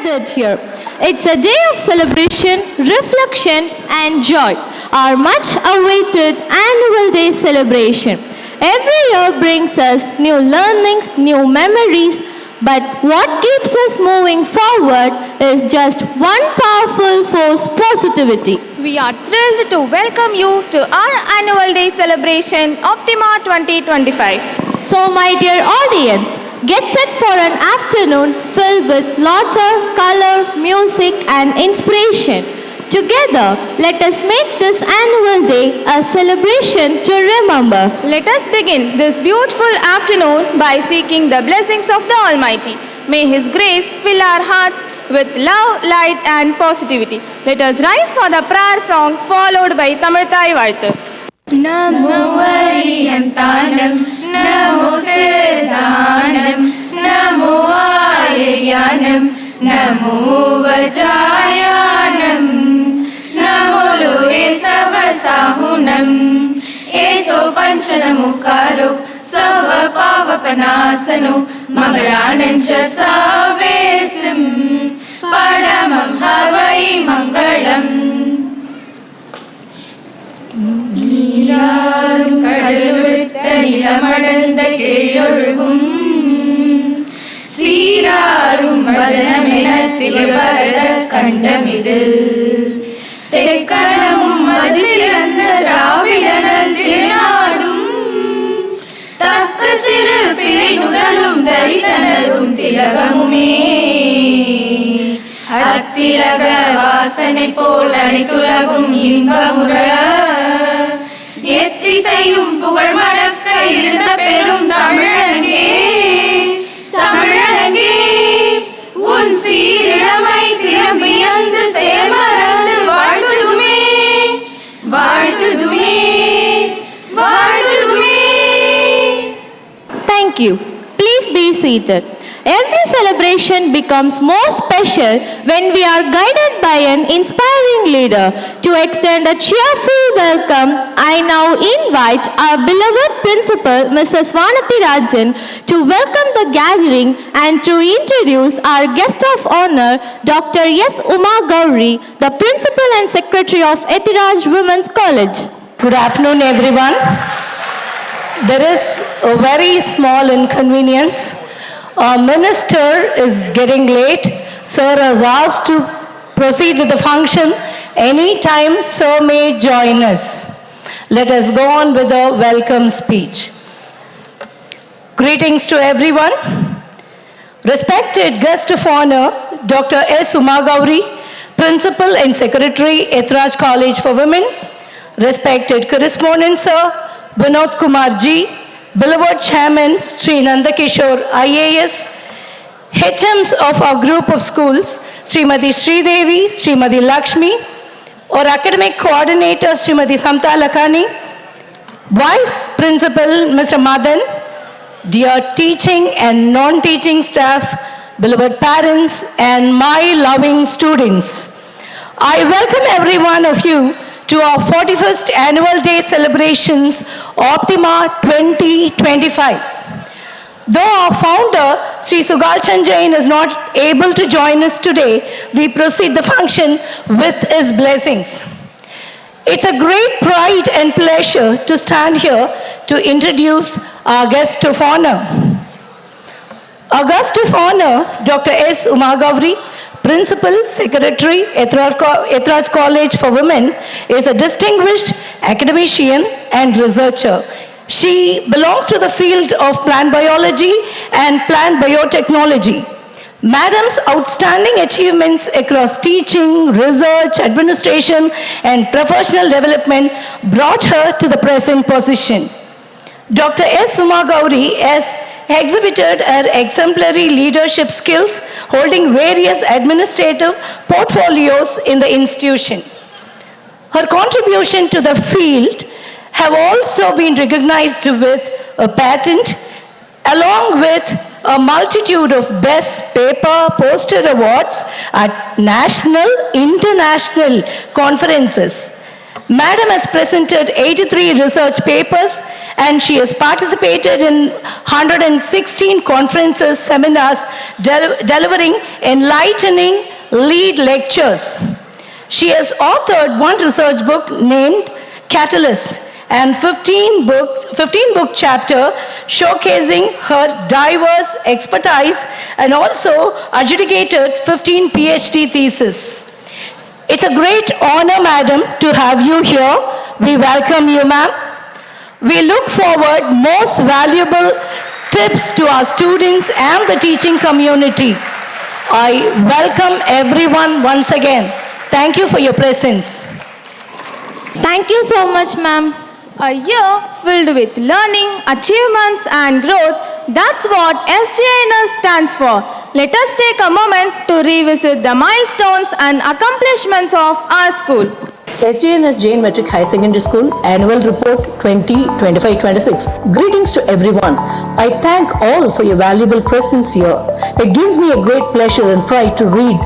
gathered here. It's a day of celebration, reflection, and joy. Our much awaited annual day celebration. Every year brings us new learnings, new memories, but what keeps us moving forward is just one powerful force: positivity. We are thrilled to welcome you to our annual day celebration, Optima 2025. So, my dear audience, get set for an afternoon filled with laughter, color, music, and inspiration. Together, let us make this annual day a celebration to remember. Let us begin this beautiful afternoon by seeking the blessings of the Almighty. May His grace fill our hearts with love, light, and positivity. Let us rise for the prayer song followed by Tamilthai Varthu. Namo Variyantanam, Namo Siddhanam, Namo Ayyanam, Namo Vajayanam, Namo Loe Savasahunam, Eso Panchanamukaro, Sava Pavapanasano, Mangalanancha Savesim, Padamam Havai Mangalam. நீராறும் கடலுடுத்த நிலமடர்ந்த கிழொழுகும் சீராறும் வதனமென திகழ்பரத கண்டமிது தெக்கணமும் அது சிறந்த திராவிடனல் திருநாடும் தக்க சிறு பிறை நுதலும் தரித்தனரும் திலகமுமே அத்திலக வாசனை போல் அனைத்துலகும் இன்பமுற எத்திசையும் புகழ் மணக்க இருந்த பெரும் தமிழனங்கே தமிழனங்கே உன் சீரிழமை திறம்பியந்து சேர்மறந்து வாழ்த்துதுமே வாழ்த்துதுமே வாழ்த்துதுமே. Thank you. Please be seated. Every celebration becomes more special when we are guided by an inspiring leader. To extend a cheerful welcome, I now invite our beloved principal, Mrs. Vanati Rajan, to welcome the gathering and to introduce our guest of honor, Dr. S. Uma Gauri, the principal and secretary of Etiraj Women's College. Good afternoon, everyone. There is a very small inconvenience. Our minister is getting late. Sir has asked to proceed with the function. Anytime Sir may join us. Let us go on with the welcome speech. Greetings to everyone. Respected guest of honor, Dr. S. Uma Gauri, Principal and Secretary, Etiraj College for Women. Respected correspondent, Sir, Vinod Kumar Ji, beloved Chairman Sri Nandakishore IAS, HMs of our group of schools, Srimati Sridevi, Srimati Lakshmi, our academic coordinator, Srimati Samta Lakhani, Vice Principal, Mr. Madan, dear teaching and non-teaching staff, beloved parents, and my loving students. I welcome every one of you to our 41st annual day celebrations, Optima 2025. Though our founder, Sjns Jain, is not able to join us today, we proceed the function with his blessings. It's a great pride and pleasure to stand here to introduce our guest of honor. Our guest of honor, Dr. S. Uma Gauri, Principal, Secretary, Etiraj College for Women, is a distinguished academician and researcher. She belongs to the field of plant biology and plant biotechnology. Madam's outstanding achievements across teaching, research, administration, and professional development brought her to the present position. Dr. S. Uma Gauri has exhibited her exemplary leadership skills, holding various administrative portfolios in the institution. Her contribution to the field have also been recognized with a patent, along with a multitude of best paper poster awards at national, international conferences. Madam has presented 83 research papers and she has participated in 116 conferences, seminars, delivering enlightening lead lectures. She has authored one research book named Catalyst and 15-book chapter showcasing her diverse expertise, and also adjudicated 15 PhD theses. It's a great honor, madam, to have you here. We welcome you, ma'am. We look forward most valuable tips to our students and the teaching community. I welcome everyone once again. Thank you for your presence. Thank you so much, ma'am. A year filled with learning, achievements and growth, that's what SJNS stands for. Let us take a moment to revisit the milestones and accomplishments of our school. Sjns Jain Metric High Secondary School Annual Report 2025-26. Greetings to everyone. I thank all for your valuable presence here. It gives me a great pleasure and pride to read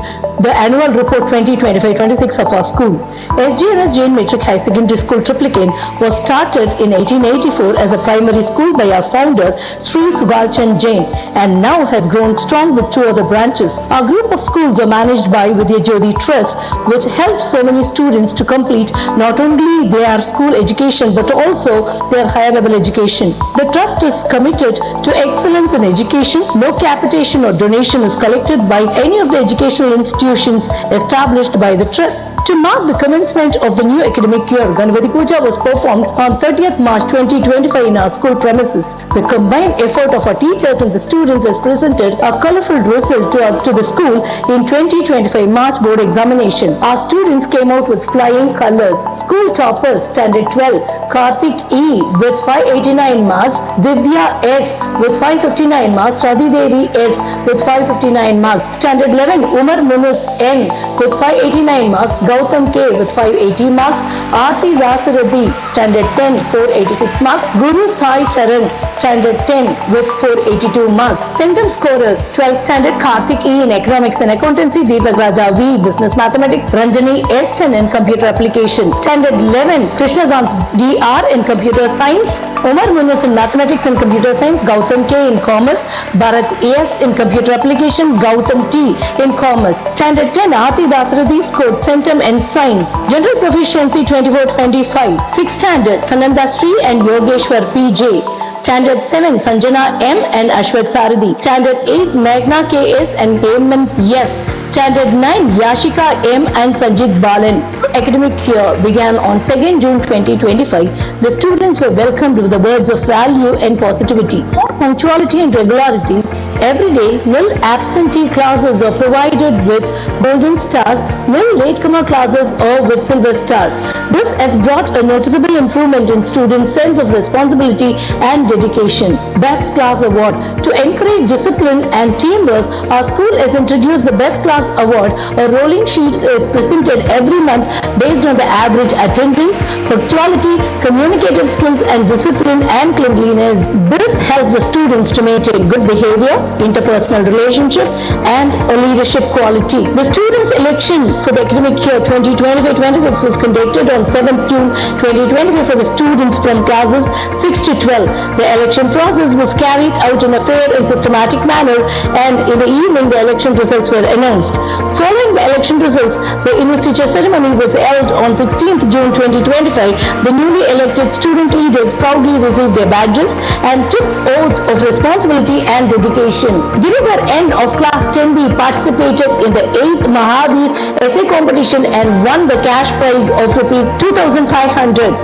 the Annual Report 2025-26 of our school. Sjns Jain Metric High Secondary School Triplicane was started in 1884 as a primary school by our founder Sjns Jain and now has grown strong with 2 other branches. Our group of schools are managed by Vidya Jyoti Trust, which helps so many students to complete not only their school education but also their higher level education. The trust is committed to excellence in education. No capitation or donation is collected by any of the educational institutions established by the trust. To mark the commencement of the new academic year, Ganpati Puja was performed on 30th March 2025 in our school premises. The combined effort of our teachers and the students has presented a colorful result to the school in 2025 March board examination. Our students came out with flying colors. School toppers, Standard 12, Karthik E with 589 marks, Divya S with 559 marks, Radhi Devi S with 559 marks, Standard 11, Umar Munus N with 589 marks, Gautam K with 580 marks, Aarti Dasarathy, Standard 10, 486 marks, Guru Sai Charan, Standard 10 with 482 marks. Centum scorers, 12th Standard Karthik E in Economics and Accountancy, Deepak Raja V, Business Mathematics, Ranjani S in Computer Application, Standard 11, Krishnadant DR in Computer Science, Umar Munus in Mathematics and Computer Science, Gautam K in Commerce, Bharat AS in Computer Application, Gautam T in Commerce. Standard 10, Aarti Dasarathy scored Centum and Science. General Proficiency 24-25. 6th Standard, Sananda Sri and Yogeshwar PJ. Standard 7, Sanjana M and Ashwat Saradhi. Standard 8, Meghna KS and Hemant S. Standard 9, Yashika M and Sanjit Balan. Academic year began on 2nd June 2025. The students were welcomed with the words of value and positivity. Punctuality and regularity. Every day, nil absentee classes are provided with golden stars, nil latecomer classes or with silver star. This has brought a noticeable improvement in students' sense of responsibility and dedication. Best Class Award. To encourage discipline and teamwork, our school has introduced the Best Class Award. A rolling sheet is presented every month based on the average attendance, punctuality, communicative skills and discipline and cleanliness. This helps the students to maintain good behavior, interpersonal relationship and a leadership quality. The students' election for the academic year 2025-26 was conducted on 7th June 2025 for the students from classes 6 to 12. The election process was carried out in a fair and systematic manner, and in the evening the election results were announced. Following the election results, the investiture ceremony was held on 16th June 2025. The newly elected student leaders proudly received their badges and took oath of responsibility and dedication. Giridhar N of class 10B participated in the 8th Mahavir essay competition and won the cash prize of rupees 2,500.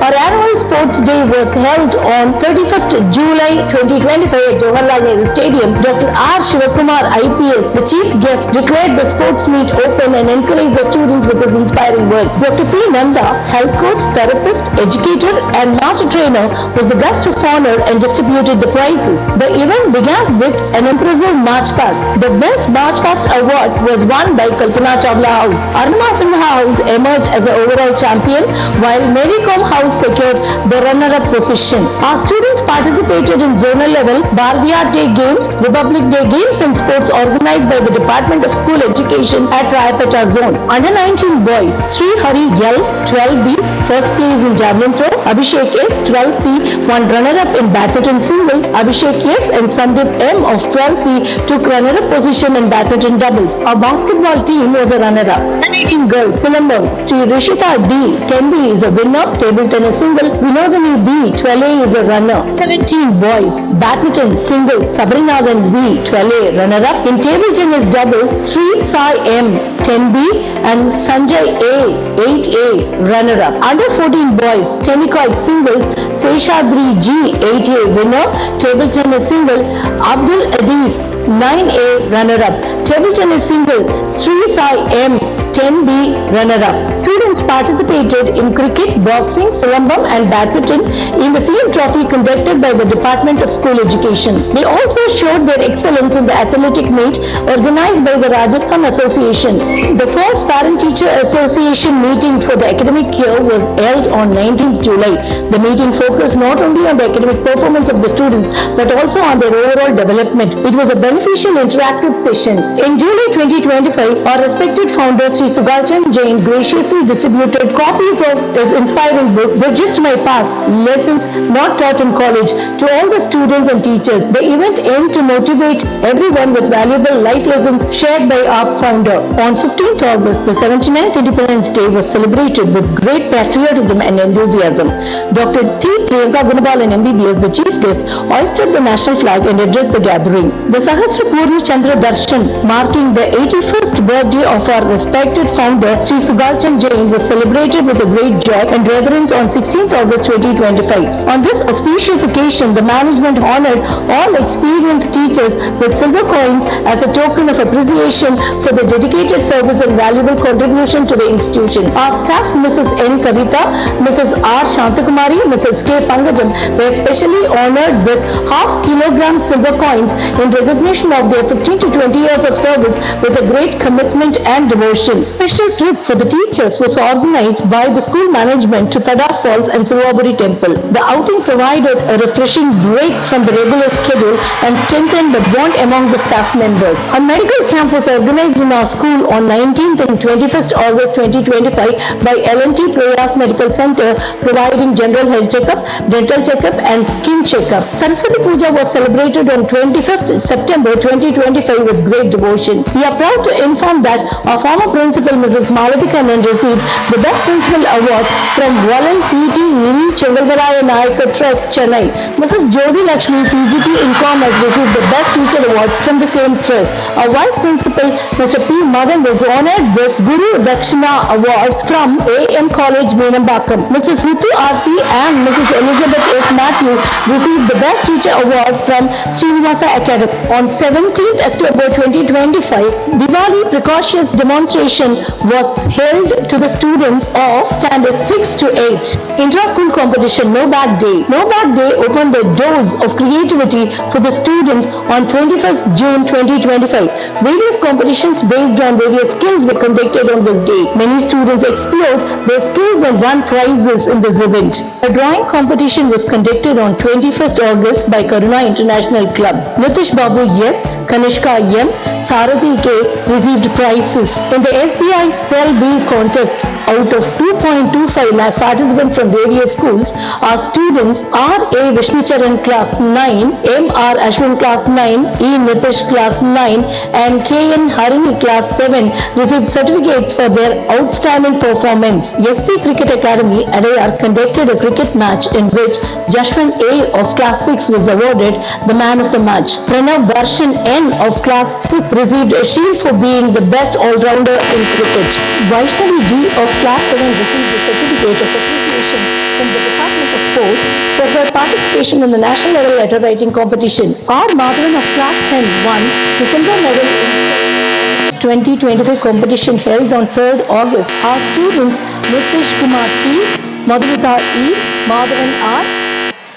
Our annual sports day was held on 31st July 2025 at Jawaharlal Nehru Stadium. Dr. R. Shivakumar IPS, the chief guest, declared the sports meet open and encouraged the students with his inspiring words. Dr. P. Nanda, health coach, therapist, educator and master trainer, was the guest of honor and distributed the prizes. The event began with an impressive march past. The best march past award was won by Kalpana Chawla House. Arunama Sinha House emerged as an overall champion, while Mary Kom House secured the runner-up position. Our students participated in zonal level Bhardiya Day Games, Republic Day Games and sports organized by the Department of School Education at Rayapeta Zone. Under 19 boys, Sri Hari L, 12B, first place in javelin throw. Abhishek S, 12C, won runner-up in badminton singles. Abhishek S and Sandeep M of 12C took runner-up position in badminton doubles. Our basketball team was a runner-up. 18 girls, Silambam, Sri Rishita D, 10B is a winner. Table tennis single, Vinodani B, 12A is a runner. 17 boys, badminton singles, Sabrinathan B, 12A runner-up. In table tennis doubles, Sri Sai M, 10B and Sanjay A, 8A runner-up. Under 14 boys, Tennis singles, Seshadri G, 8A winner. Table tennis single, Abdul Aziz, 9A runner-up. Table tennis single, Sri Sai M, 10B runner-up. Students participated in cricket, boxing, silambam and badminton in the same trophy conducted by the Department of School Education. They also showed their excellence in the athletic meet organized by the Rajasthan Association. The first Parent-Teacher Association meeting for the academic year was held on 19th July. The meeting focused not only on the academic performance of the students but also on their overall development. It was a beneficial interactive session. In July 2025, our respected founder Sjns Jain graciously distributed copies of his inspiring book, Bridges to My Past, Lessons Not Taught in College, to all the students and teachers. The event aimed to motivate everyone with valuable life lessons shared by our founder. On 15th August, the 79th Independence Day was celebrated with great patriotism and enthusiasm. Dr. T. Priyanka Gunabalan MBBS, the chief guest, hoisted the national flag and addressed the gathering. The Sahasra Purni Chandra Darshan, marking the 81st birthday of our respected founder, Sjns Jain, was celebrated with a great joy and reverence on 16th August 2025. On this auspicious occasion, the management honored all experienced teachers with silver coins as a token of appreciation for the dedicated service and valuable contribution to the institution. Our staff, Mrs. N. Kavita, Mrs. R. Shantakumari, Mrs. K. Pangajam, were specially honored with half-kilogram silver coins in recognition of their 15 to 20 years of service with a great commitment and devotion. Special trip for the teachers was organized by the school management to Tada Falls and Silvaburi Temple. The outing provided a refreshing break from the regular schedule and strengthened the bond among the staff members. A medical camp was organized in our school on 19th and 21st August 2025 by L&T Prayas Medical Center, providing general health checkup, dental checkup and skin checkup. Saraswati Puja was celebrated on 25th September 2025 with great devotion. We are proud to inform that our former principal, Mrs. Malathi Kannan, received the Best Principal Award from Valal P.T. Lee Chengalvaraya Nayaka Trust, Chennai. Mrs. Jyoti Lakshmi, PGT Incom, has received the Best Teacher Award from the same trust. Our Vice Principal, Mr. P. Madan, was honored with Guru Dakshina Award from A.M. College, Meenambakam. Mrs. Hutu Aarti and Mrs. Elizabeth F. Matthew received the Best Teacher Award from Srinivasa Academy. On 17th October 2025, Diwali precocious demonstration was held to the students of standard 6 to 8. Intra-school competition No Bag Day. No Bag Day opened the doors of creativity for the students on 21st June 2025. Various competitions based on various skills were conducted on this day. Many students explored their skills and won prizes in this event. A drawing competition was conducted on 21st August by Karuna International Club. Nitish Babu yes, Kanishka M, Sarathi K received prizes. In the SBI Spell Bee contest, out of 2.25 lakh participants from various schools, our students R.A. Vishnucharan class 9, M.R. Ashwin class 9, E. Nitish class 9 and K.N. Harini class 7 received certificates for their outstanding performance. SP Cricket Academy, Adayar, conducted a cricket match in which Jashwant A. of class 6 was awarded the man of the match. Pranav Varshan N. of class 6 received a shield for being the best all-rounder in cricket. Vaishnavi D. of class 7 received a certificate of appreciation from the Department of Posts for her participation in the national level letter writing competition. R. Madhavan of class 10 won the silver medal in 2025 competition held on 3rd August. Our students Nitish Kumar T, Madhumita E, Madhavan R,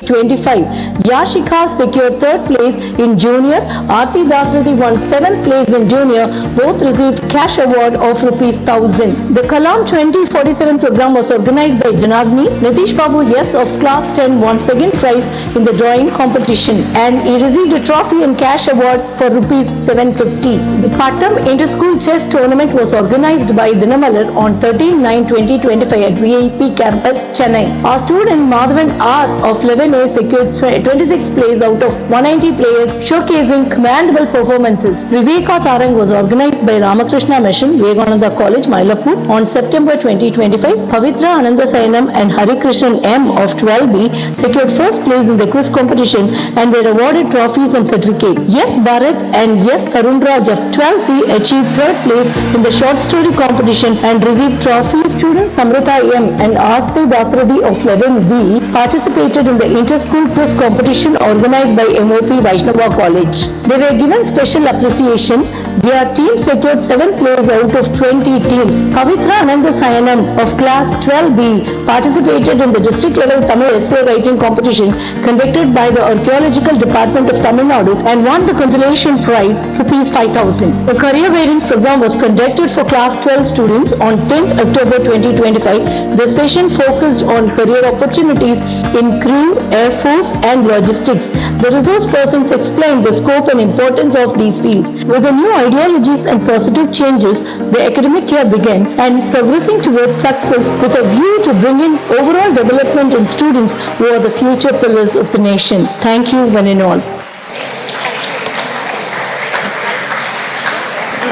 2025. Yashika secured 3rd place in junior. Aarti Dasrathi won 7th place in junior. Both received cash award of ₹1,000. The Kalam 2047 program was organized by Janagni. Nitish Babu Yes of class 10 won 2nd prize in the drawing competition and he received a trophy and cash award for ₹750. The Pattam Inter-School Chess Tournament was organized by Dinamalar on 13/9/2025 at VIP Campus, Chennai. Our student Madhavan R of 11A secured 26th place out of 190 players, showcasing commendable performances. Viveka Tarang was organized by Ramakrishna Mission, Vivekananda College, Mylapore on September 2025. Pavitra Ananda Sayanam and Harikrishnan M of 12B secured 1st place in the quiz competition and were awarded trophies and certificate. Yes Bharat and Yes Tarun Raj of 12C achieved 3rd place in the short story competition and received trophies. Students Samrita M and Aarti Dasrathi of 11B participated in the inter-school quiz competition organized by MOP Vaishnava College. They were given special appreciation. Their team secured 7th place out of 20 teams. Pavitra Ananda Sayanam of class 12B participated in the district level Tamil essay writing competition conducted by the Archaeological Department of Tamil Nadu and won the consolation prize ₹5,000. The career guidance program was conducted for class 12 students on 10th October 2025. The session focused on career opportunities in crew, air force and logistics. The resource persons explained the scope and importance of these fields. With the new ideologies and positive changes, the academic year began and progressing towards success with a view to bring in overall development in students who are the future pillars of the nation. Thank you one and all.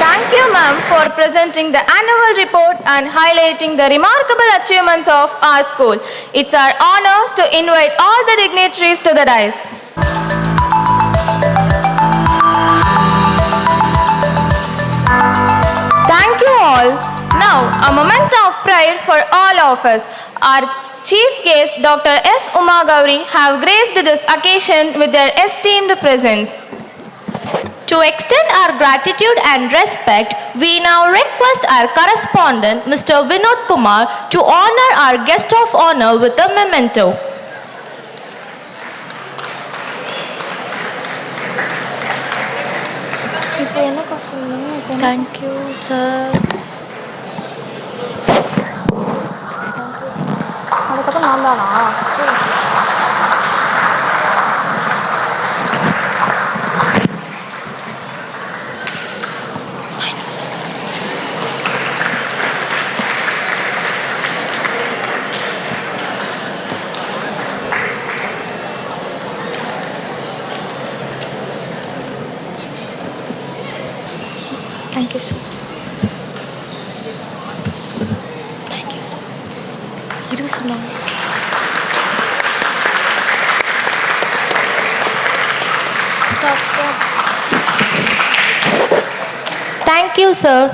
Thank you, ma'am, for presenting the annual report and highlighting the remarkable achievements of our school. It's our honor to invite all the dignitaries to the dais. Thank you all. Now, a moment of pride for all of us. Our chief guest, Dr. S. Uma Gauri, have graced this occasion with their esteemed presence. To extend our gratitude and respect, we now request our correspondent, Mr. Vinod Kumar, to honor our guest of honor with a memento. Thank you, sir. Thank you, sir. Thank you, sir. Thank you, sir.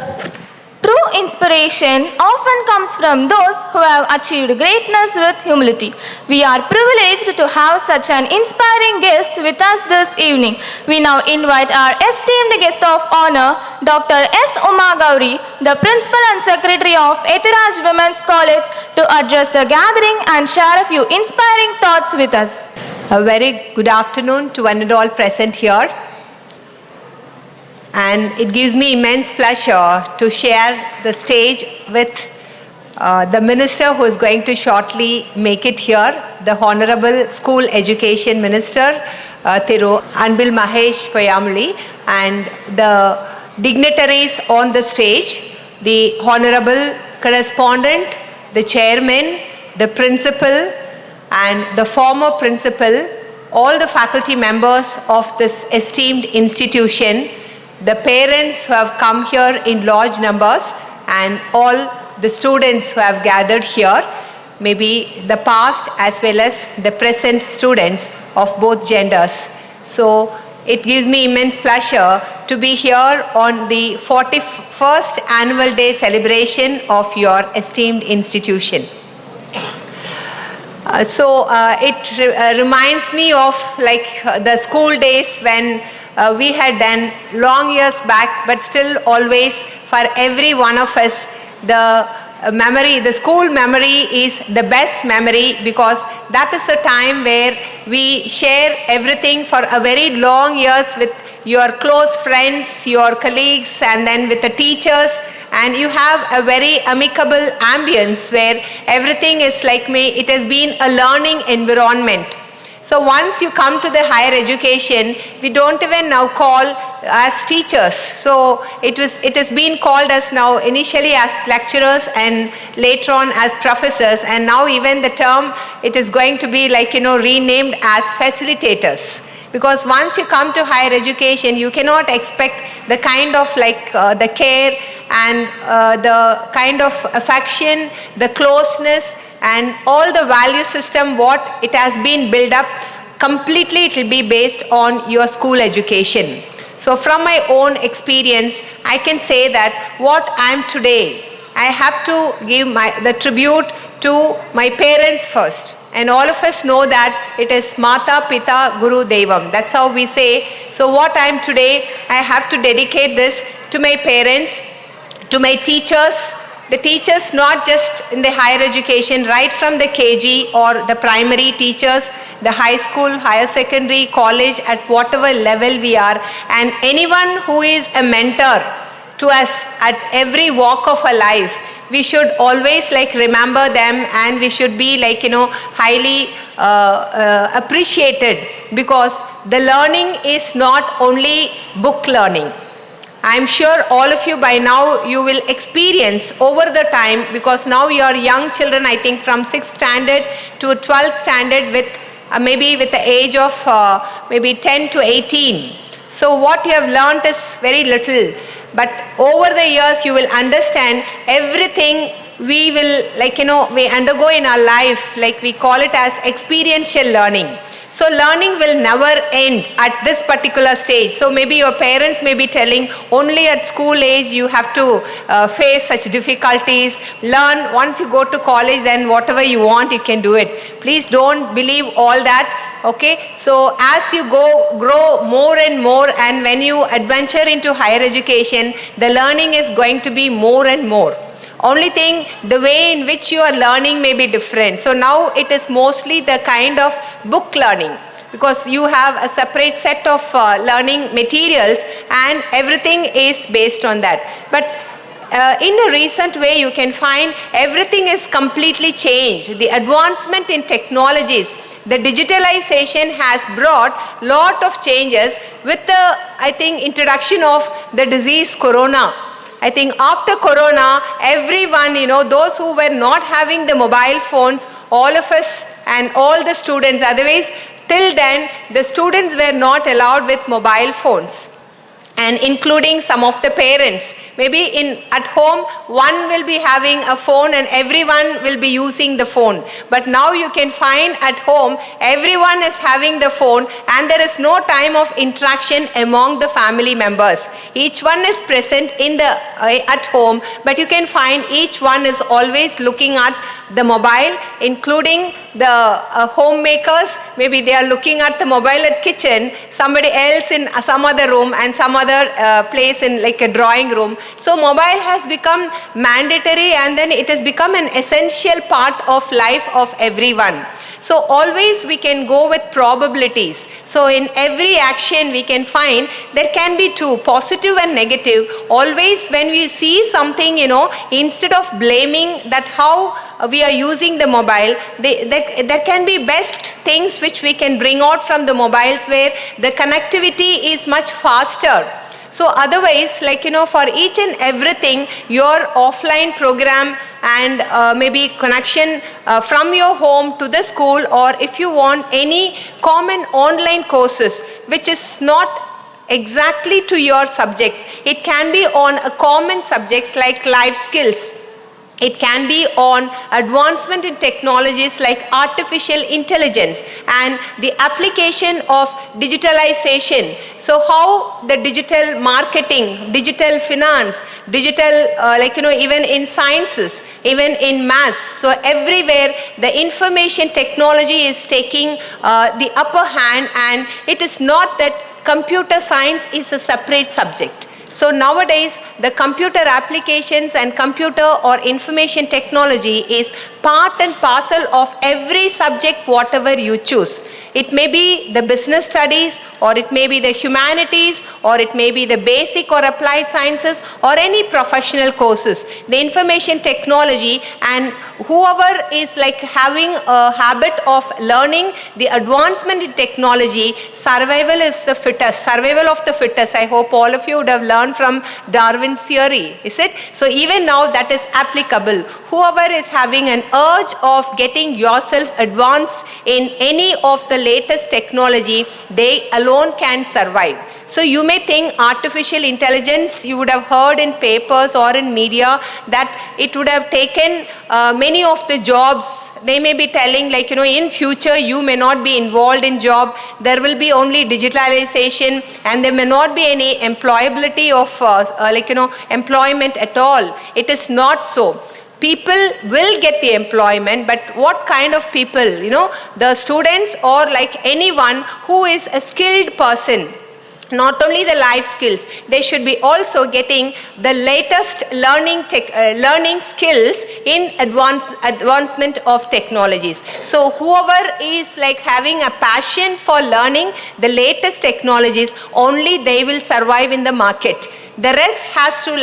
True inspiration often comes from those who have achieved greatness with humility. We are privileged to have such an inspiring guest with us this evening. We now invite our esteemed guest of honor, Dr. S. Uma Gauri, the Principal and Secretary of Ethiraj Women's College, to address the gathering and share a few inspiring thoughts with us. A very good afternoon to one and all present here. And it gives me immense pleasure to share the stage with the minister who is going to shortly make it here, the Honorable School Education Minister, Thiru Anbil Mahesh Payamuli, and the dignitaries on the stage, the Honorable Correspondent, the Chairman, the Principal, and the former Principal, all the faculty members of this esteemed institution, the parents who have come here in large numbers, and all the students who have gathered here, maybe the past as well as the present students of both genders. So it gives me immense pleasure to be here on the 41st annual day celebration of your esteemed institution. It reminds me of the school days when we had done long years back, but still always for every one of us, the memory, the school memory is the best memory, because that is a time where we share everything for a very long years with your close friends, your colleagues, and then with the teachers, and you have a very amicable ambience where everything is like it has been a learning environment. So once you come to the higher education, we don't even now call as teachers. So it has been called as now initially as lecturers and later on as professors, and now even the term it is going to be renamed as facilitators. Because once you come to higher education, you cannot expect the kind of the care and the kind of affection, the closeness, and all the value system what it has been built up. Completely it will be based on your school education. So from my own experience, I can say that what I am today, I have to give the tribute to my parents first. And all of us know that it is Mata, Pita, Guru, Devam. That's how we say. So what I am today, I have to dedicate this to my parents, to my teachers. The teachers not just in the higher education, right from the KG or the primary teachers, the high school, higher secondary, college, at whatever level we are, and anyone who is a mentor to us at every walk of our life, we should always remember them, and we should be highly appreciated, because the learning is not only book learning. I am sure all of you by now you will experience over the time, because now you are young children, I think from 6th standard to 12th standard with maybe with the age of maybe 10 to 18. So what you have learnt is very little, but over the years you will understand everything we will we undergo in our life, we call it as experiential learning. So learning will never end at this particular stage. So maybe your parents may be telling only at school age you have to face such difficulties. Learn once you go to college, then whatever you want you can do it. Please don't believe all that. Okay, so as you grow more and more, and when you adventure into higher education, the learning is going to be more and more. Only thing, the way in which you are learning may be different. So now it is mostly the kind of book learning, because you have a separate set of learning materials and everything is based on that. But in a recent way you can find everything is completely changed. The advancement in technologies, the digitalization has brought lot of changes with the, I think, introduction of the disease corona. I think after corona, everyone, those who were not having the mobile phones, all of us and all the students, otherwise till then the students were not allowed with mobile phones, and including some of the parents. Maybe at home, one will be having a phone and everyone will be using the phone. But now you can find at home, everyone is having the phone, and there is no time of interaction among the family members. Each one is present at home, but you can find each one is always looking at the mobile, including the homemakers. Maybe they are looking at the mobile at kitchen, somebody else in some other room, and some other place in a drawing room. So mobile has become mandatory, and then it has become an essential part of life of everyone. So always we can go with probabilities. So in every action we can find there can be two, positive and negative. Always when we see something, instead of blaming that how we are using the mobile, there can be best things which we can bring out from the mobiles, where the connectivity is much faster. So otherwise, for each and everything, your offline program and maybe connection from your home to the school, or if you want any common online courses which is not exactly to your subjects, it can be on a common subjects like life skills. It can be on advancement in technologies like artificial intelligence and the application of digitalization. So how the digital marketing, digital finance, digital even in sciences, even in maths. So everywhere the information technology is taking the upper hand, and it is not that computer science is a separate subject. So nowadays, the computer applications and computer or information technology is part and parcel of every subject, whatever you choose. It may be the business studies, or it may be the humanities, or it may be the basic or applied sciences, or any professional courses. The information technology, and whoever is like having a habit of learning the advancement in technology, survival is the fittest, survival of the fittest. I hope all of you would have learned from Darwin's theory, is it? So even now that is applicable. Whoever is having an urge of getting yourself advanced in any of the latest technology, they alone can survive. So you may think artificial intelligence, you would have heard in papers or in media that it would have taken many of the jobs. They may be telling like, in future you may not be involved in job. There will be only digitalization and there may not be any employability of employment at all. It is not so. People will get the employment, but what kind of people? The students or like anyone who is a skilled person. Not only the life skills, they should be also getting the latest learning skills in advancement of technologies. So whoever is like having a passion for learning the latest technologies, only they will survive in the market. The rest has to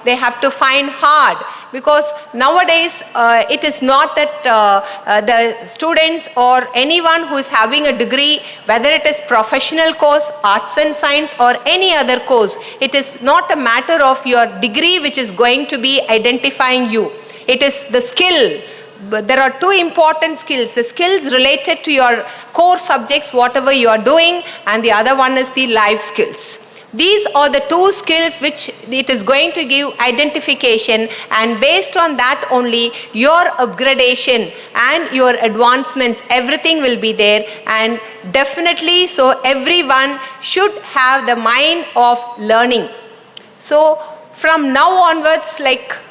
they have to find hard. Because nowadays it is not that the students or anyone who is having a degree, whether it is professional course, arts and science or any other course, it is not a matter of your degree which is going to be identifying you. It is the skill. But there are two important skills. The skills related to your core subjects, whatever you are doing, and the other one is the life skills. These are the two skills which it is going to give identification, and based on that only your upgradation and your advancements, everything will be there. And definitely, so everyone should have the mind of learning. So from now onwards,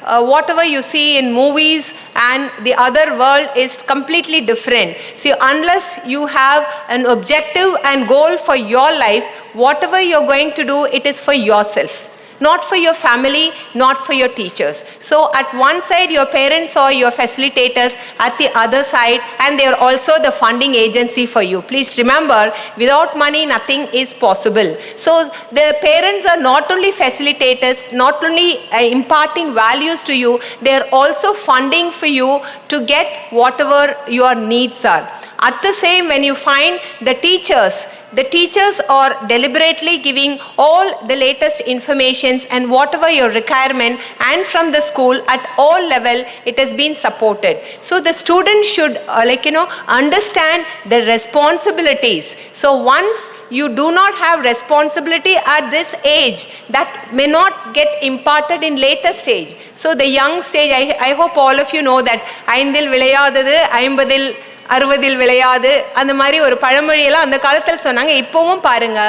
whatever you see in movies and the other world is completely different. So unless you have an objective and goal for your life, whatever you're going to do, it is for yourself. Not for your family, not for your teachers. So at one side your parents or your facilitators, at the other side, and they are also the funding agency for you. Please remember, without money nothing is possible. So the parents are not only facilitators, not only imparting values to you, they are also funding for you to get whatever your needs are. At the same, when you find the teachers are deliberately giving all the latest informations and whatever your requirement, and from the school at all level it has been supported. So the student should understand the responsibilities. So once you do not have responsibility at this age, that may not get imparted in later stage. So the young stage, I hope all of you know that ஐந்தில் விளையாதது ஐம்பதில் 60 விளையாது அந்த மாதிரி ஒரு பழமொழியெல்லாம் அந்த காலத்தில் சொன்னாங்க. இப்போவும் பாருங்க,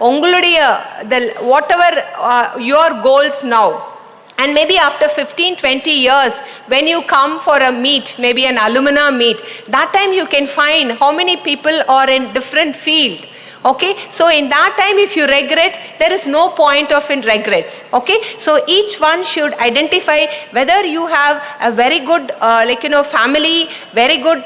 உங்களுடைய whatever your goals now, and maybe after 15-20 years when you come for a meet, maybe an alumni meet, that time you can find how many people are in different field. Okay, so in that time if you regret, there is no point of in regrets. Okay, so each one should identify whether you have a very good family, very good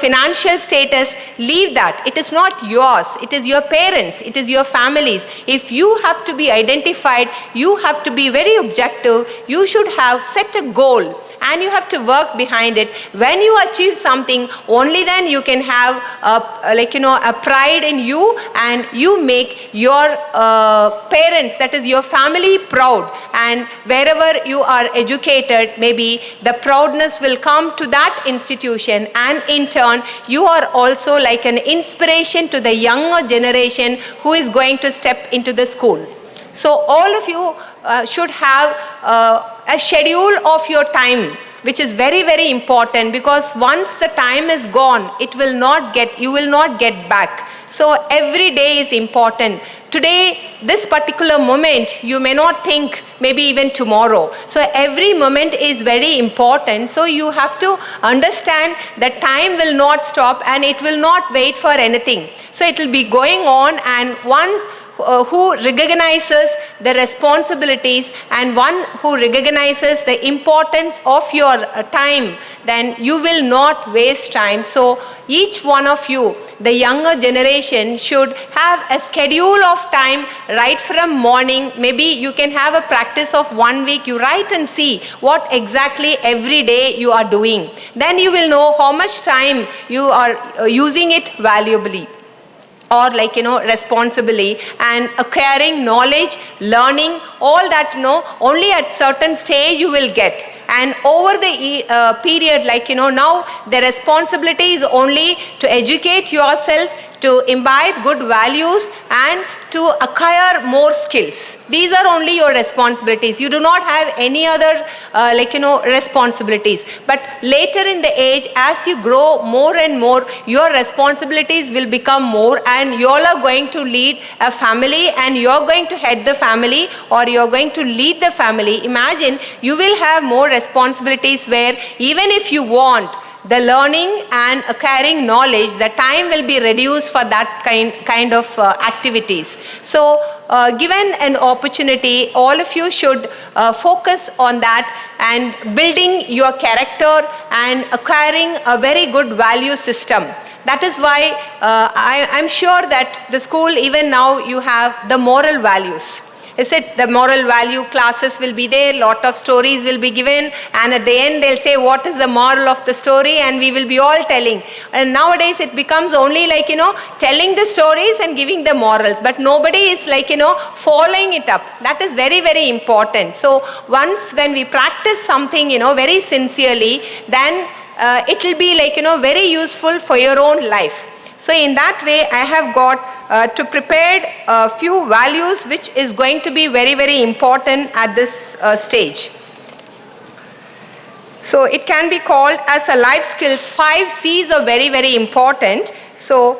financial status. Leave that. It is not yours, it is your parents, it is your families. If you have to be identified, you have to be very objective. You should have set a goal and you have to work behind it. When you achieve something, only then you can have a pride in you, and you make your parents, that is your family, proud. And wherever you are educated, maybe the proudness will come to that institution, and in turn you are also like an inspiration to the younger generation who is going to step into the school. So all of you should have a schedule of your time, which is very, very important, because once the time is gone, you will not get back. So every day is important. Today, this particular moment, you may not think maybe even tomorrow. So every moment is very important. So you have to understand that time will not stop and it will not wait for anything. So it will be going on, and once who recognizes the responsibilities and one who recognizes the importance of your time, then you will not waste time. So each one of you, the younger generation, should have a schedule of time right from morning. Maybe you can have a practice of 1 week. You write and see what exactly every day you are doing. Then you will know how much time you are using it valuably or responsibly, and acquiring knowledge, learning, all that only at certain stage you will get. And over the period, now the responsibility is only to educate yourself, to imbibe good values and to acquire more skills. These are only your responsibilities. You do not have any other responsibilities. But later in the age, as you grow more and more, your responsibilities will become more, and you all are going to lead a family, and you are going to head the family, or you are going to lead the family. Imagine you will have more responsibilities where even if you want the learning and acquiring knowledge, the time will be reduced for that kind of activities. So given an opportunity, all of you should focus on that and building your character and acquiring a very good value system. That is why I'm sure that the school, even now, you have the moral values. Is it the moral value classes will be there, lot of stories will be given, and at the end they'll say what is the moral of the story, and we will be all telling. And nowadays it becomes only telling the stories and giving the morals, but nobody is following it up. That is very, very important. So once when we practice something very sincerely, then it will be very useful for your own life. So in that way, I have got to prepare a few values which is going to be very, very important at this stage. So it can be called as a life skills. 5 C's are very, very important. So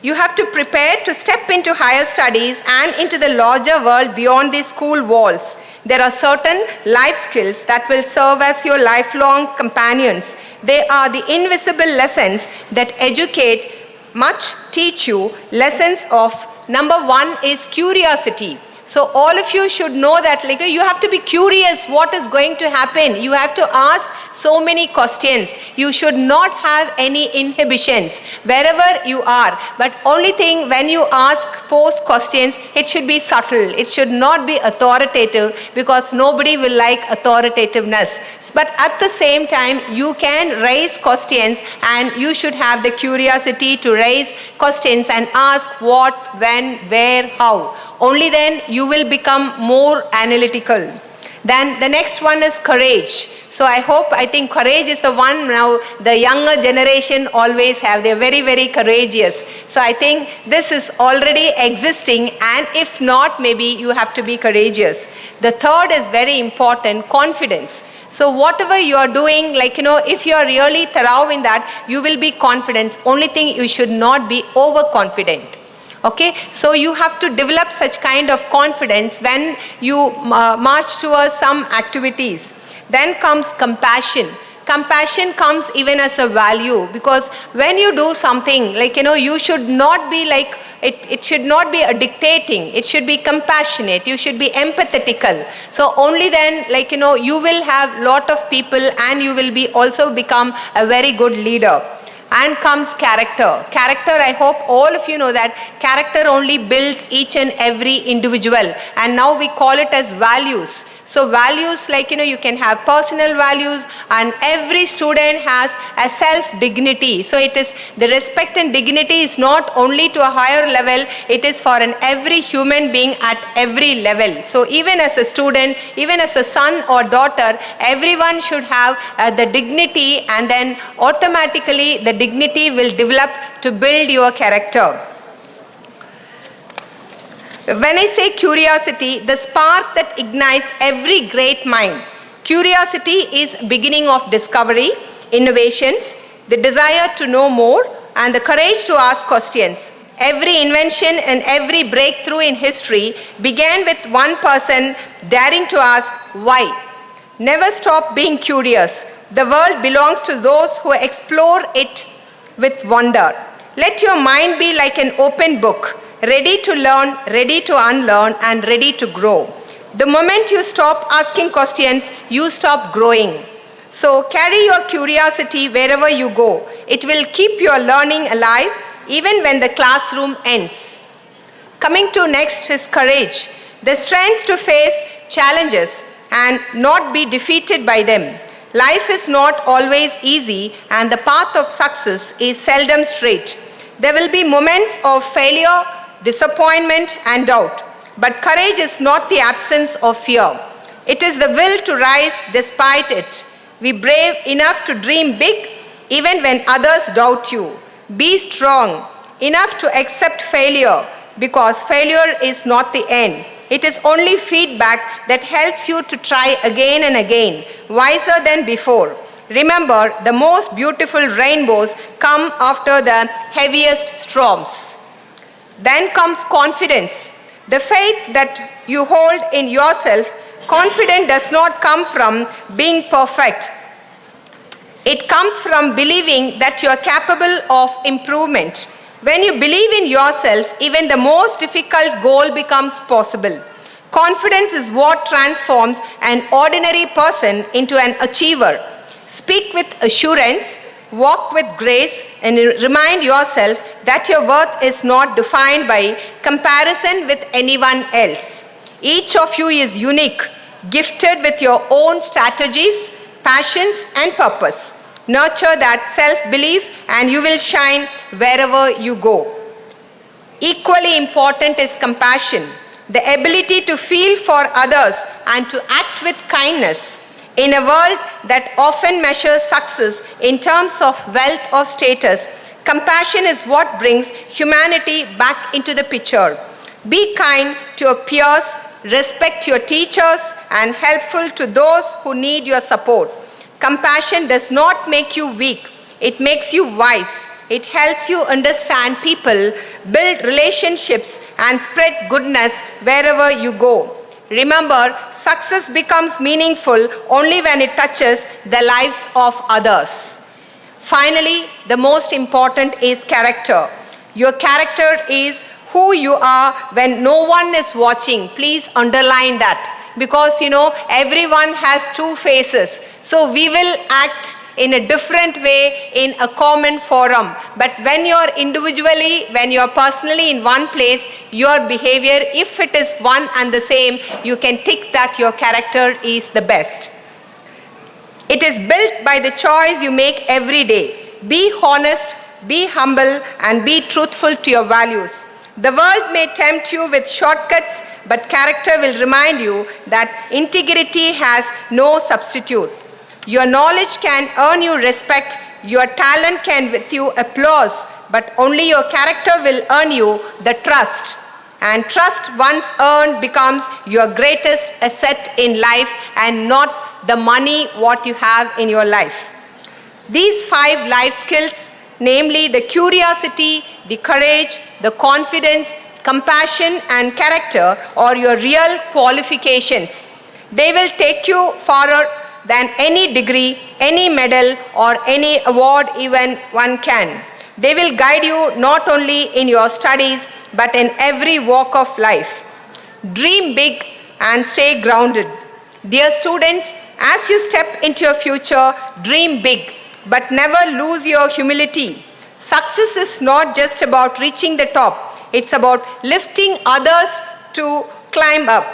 you have to prepare to step into higher studies and into the larger world beyond the school walls. There are certain life skills that will serve as your lifelong companions. They are the invisible lessons that educate, much teach you. Lessons of number 1 is curiosity. So all of you should know that you have to be curious what is going to happen. You have to ask so many questions. You should not have any inhibitions wherever you are. But only thing, when you pose questions, it should be subtle. It should not be authoritative, because nobody will like authoritativeness. But at the same time, you can raise questions, and you should have the curiosity to raise questions and ask what, when, where, how. Only then you will become more analytical. Then the next one is courage. So I think courage is the one now the younger generation always have. They're very, very courageous. So I think this is already existing, and if not, maybe you have to be courageous. The third is very important, confidence. So whatever you are doing, if you are really thorough in that, you will be confident. Only thing, you should not be overconfident. Okay, so you have to develop such kind of confidence when you march towards some activities. Then comes compassion. Compassion comes even as a value, because when you do something, you should not be it should not be a dictating. It should be compassionate. You should be empathetical. So only then, you will have lot of people, and you will be also become a very good leader. And comes character. Character, I hope all of you know that character only builds each and every individual. And now we call it as values. So values, you can have personal values, and every student has a self-dignity. So it is, the respect and dignity is not only to a higher level, it is for every human being at every level. So even as a student, even as a son or daughter, everyone should have the dignity, and then automatically the dignity will develop to build your character. When I say curiosity, the spark that ignites every great mind. Curiosity is beginning of discovery, innovations, the desire to know more, and the courage to ask questions. Every invention and every breakthrough in history began with one person daring to ask why. Never stop being curious. The world belongs to those who explore it with wonder. Let your mind be like an open book. ready to learn, ready to unlearn, and ready to grow. The moment you stop asking questions, you stop growing. So carry your curiosity wherever you go. It will keep your learning alive even when the classroom ends. Coming to next is courage, the strength to face challenges and not be defeated by them. Life is not always easy and the path of success is seldom straight. There will be moments of failure, disappointment, and doubt. But courage is not the absence of fear. It is the will to rise despite it. Be brave enough to dream big even when others doubt you. Be strong enough to accept failure because failure is not the end. It is only feedback that helps you to try again and again, wiser than before. Remember, the most beautiful rainbows come after the heaviest storms. Then comes confidence, the faith that you hold in yourself. Confidence does not come from being perfect. It comes from believing that you are capable of improvement. When you believe in yourself, even the most difficult goal becomes possible. Confidence is what transforms an ordinary person into an achiever. Speak with assurance, walk with grace, and remind yourself that your worth is not defined by comparison with anyone else. Each of you is unique, gifted with your own strategies, passions, and purpose. Nurture that self-belief and you will shine wherever you go. Equally important is compassion, the ability to feel for others and to act with kindness. In a world that often measures success in terms of wealth or status, compassion is what brings humanity back into the picture. Be kind to your peers, respect your teachers, and helpful to those who need your support. Compassion does not make you weak, it makes you wise. It helps you understand people, build relationships, and spread goodness wherever you go. Remember, success becomes meaningful only when it touches the lives of others. Finally, the most important is character. Your character is who you are when no one is watching. Please underline that. Because everyone has two faces. So we will act in a different way in a common forum. But when you're individually, when you're personally in one place, your behavior, if it is one and the same, you can tick that your character is the best. It is built by the choice you make every day. Be honest, be humble, and be truthful to your values. The world may tempt you with shortcuts, but character will remind you that integrity has no substitute. Your knowledge can earn you respect, your talent can with you applause, but only your character will earn you the trust. And trust once earned becomes your greatest asset in life and not the money what you have in your life. These 5 life skills, namely the curiosity, the courage, the confidence, compassion, and character, are your real qualifications. They will take you farther than any degree, any medal, or any award even one can. They will guide you not only in your studies, but in every walk of life. Dream big and stay grounded. Dear students, as you step into your future, dream big, but never lose your humility. Success is not just about reaching the top. It's about lifting others to climb up.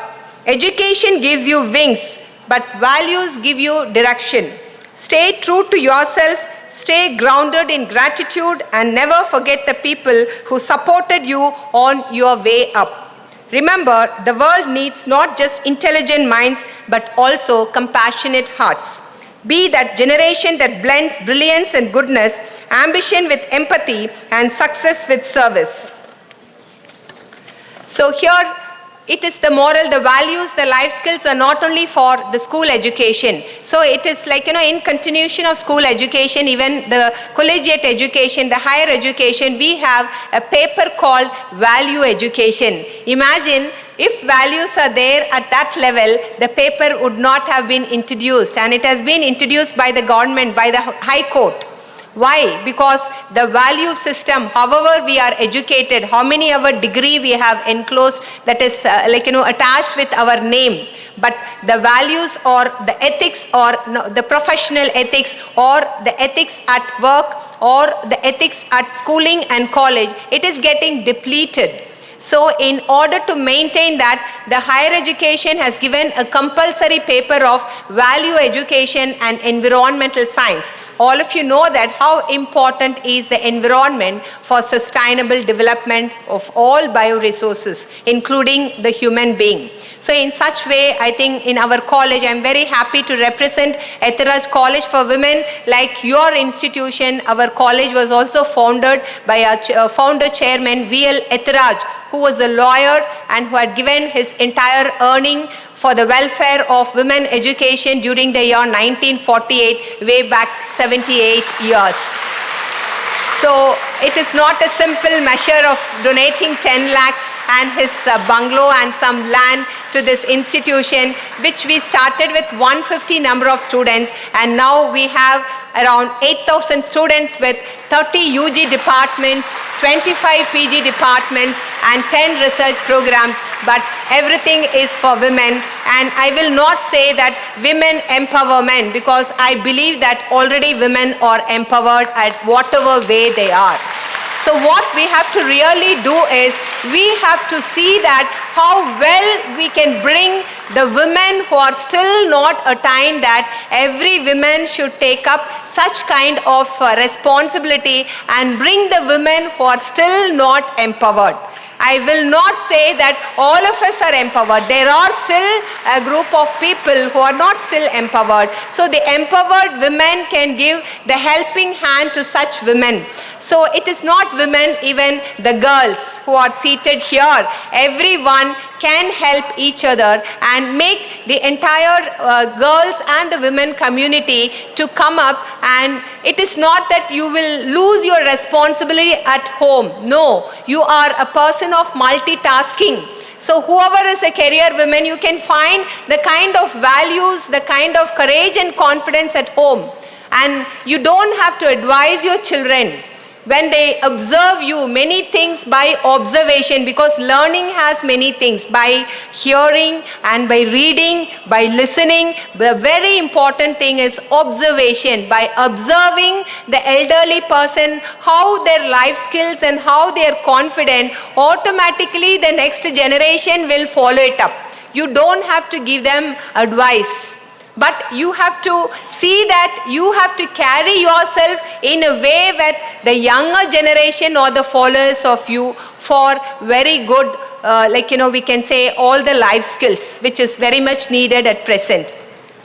Education gives you wings, but values give you direction. Stay true to yourself, stay grounded in gratitude, and never forget the people who supported you on your way up. Remember, the world needs not just intelligent minds, but also compassionate hearts. Be that generation that blends brilliance and goodness, ambition with empathy, and success with service. So here, it is the moral, the values, the life skills are not only for the school education. So it is like, in continuation of school education, even the collegiate education, the higher education, we have a paper called value education. Imagine if values are there at that level, the paper would not have been introduced, and it has been introduced by the government, by the High Court. Why? Because the value system, however we are educated, how many our degree we have enclosed, that is attached with our name. But the values or the ethics or the professional ethics or the ethics at work or the ethics at schooling and college, it is getting depleted. So in order to maintain that, the higher education has given a compulsory paper of value education and environmental science. All of you know that how important is the environment for sustainable development of all bioresources, including the human being. So in such way, I think in our college, I'm very happy to represent Etharaj College for Women. Like your institution, our college was also founded by our founder chairman, V.L. Etharaj, who was a lawyer and who had given his entire earning for the welfare of women education during the year 1948, way back 78 years. So it is not a simple measure of donating 10 lakhs and his bungalow and some land to this institution, which we started with 150 number of students, and now we have around 8,000 students with 30 UG departments, 25 PG departments and 10 research programs, but everything is for women. And I will not say that women empowerment, because I believe that already women are empowered at whatever way they are. So what we have to really do is, we have to see that how well we can bring the women who are still not attained, that every woman should take up such kind of responsibility and bring the women who are still not empowered. I will not say that all of us are empowered. There are still a group of people who are not still empowered. So the empowered women can give the helping hand to such women. So it is not women, even the girls who are seated here. Everyone can help each other and make the entire girls and the women community to come up. And it is not that you will lose your responsibility at home. No, you are a person of multitasking. So whoever is a career woman, you can find the kind of values, the kind of courage and confidence at home. And you don't have to advise your children when they observe you many things by observation, because learning has many things by hearing and by reading, by listening. The very important thing is observation. By observing the elderly person, how their life skills and how they are confident, automatically the next generation will follow it up. You don't have to give them advice, but you have to see that you have to carry yourself in a way that the younger generation or the followers of you for very good, we can say all the life skills, which is very much needed at present.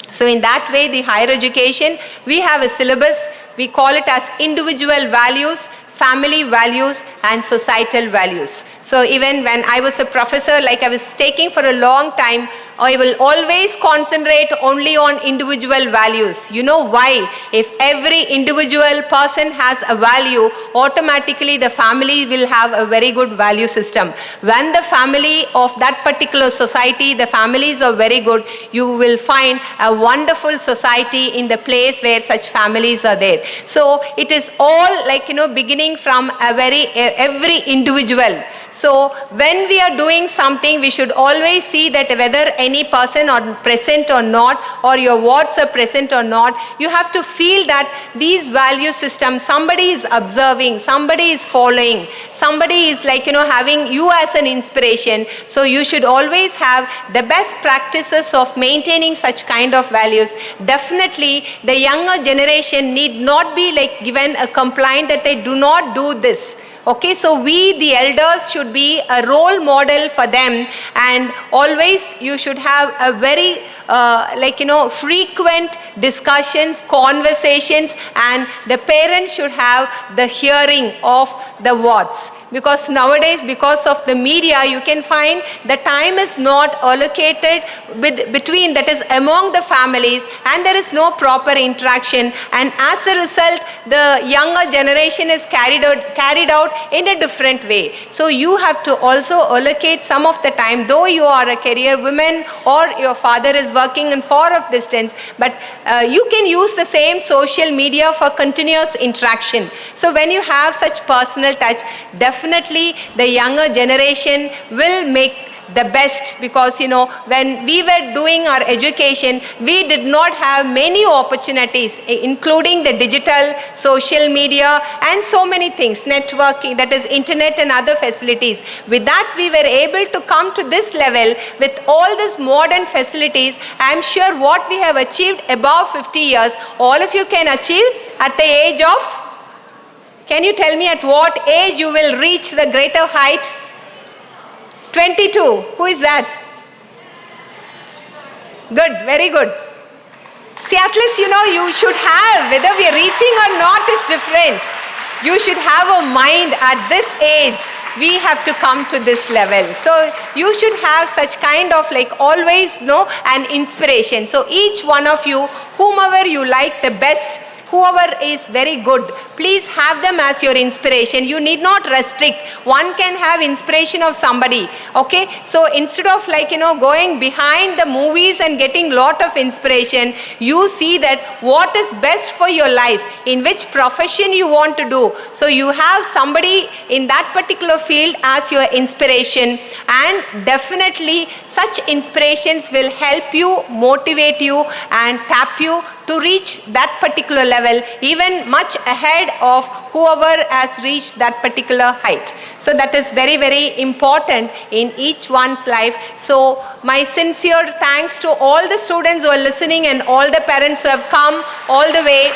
So in that way, the higher education, we have a syllabus, we call it as individual values, family values and societal values. So even when I was a professor, like I was taking for a long time, I will always concentrate only on individual values. You know why? If every individual person has a value, automatically the family will have a very good value system. When the family of that particular society, the families are very good, you will find a wonderful society in the place where such families are there. So it is all beginning from every individual. So when we are doing something, we should always see that whether any person are present or not, or your words are present or not, you have to feel that these value systems, somebody is observing, somebody is following, somebody is having you as an inspiration. So you should always have the best practices of maintaining such kind of values. Definitely the younger generation need not be given a complaint that they do not do this. Okay, so we, the elders, should be a role model for them, and always you should have a very frequent discussions, conversations, and the parents should have the hearing of the words. because nowadays, because of the media, you can find the time is not allocated between, that is among the families, and there is no proper interaction, and as a result, the younger generation is carried out in a different way. So you have to also allocate some of the time, though you are a career woman or your father is working in far off distance, but you can use the same social media for continuous interaction. So when you have such personal touch, definitely the younger generation will make the best, because when we were doing our education, we did not have many opportunities, including the digital, social media, and so many things, networking, that is internet and other facilities. With that, we were able to come to this level with all these modern facilities. I am sure what we have achieved above 50 years, all of you can achieve at the age of, can you tell me at what age you will reach the greater height? 22. Who is that? Good, very good. See, at least you should have, whether we are reaching or not is different. You should have a mind at this age, we have to come to this level. So you should have such kind of always an inspiration. So each one of you, whomever you like the best, whoever is very good, please have them as your inspiration. You need not restrict. One can have inspiration of somebody, okay? So instead of going behind the movies and getting lot of inspiration, you see that what is best for your life, in which profession you want to do. So you have somebody in that particular field as your inspiration, and definitely such inspirations will help you, motivate you, and tap you to reach that particular level, even much ahead of whoever has reached that particular height. So that is very, very important in each one's life. So my sincere thanks to all the students who are listening and all the parents who have come all the way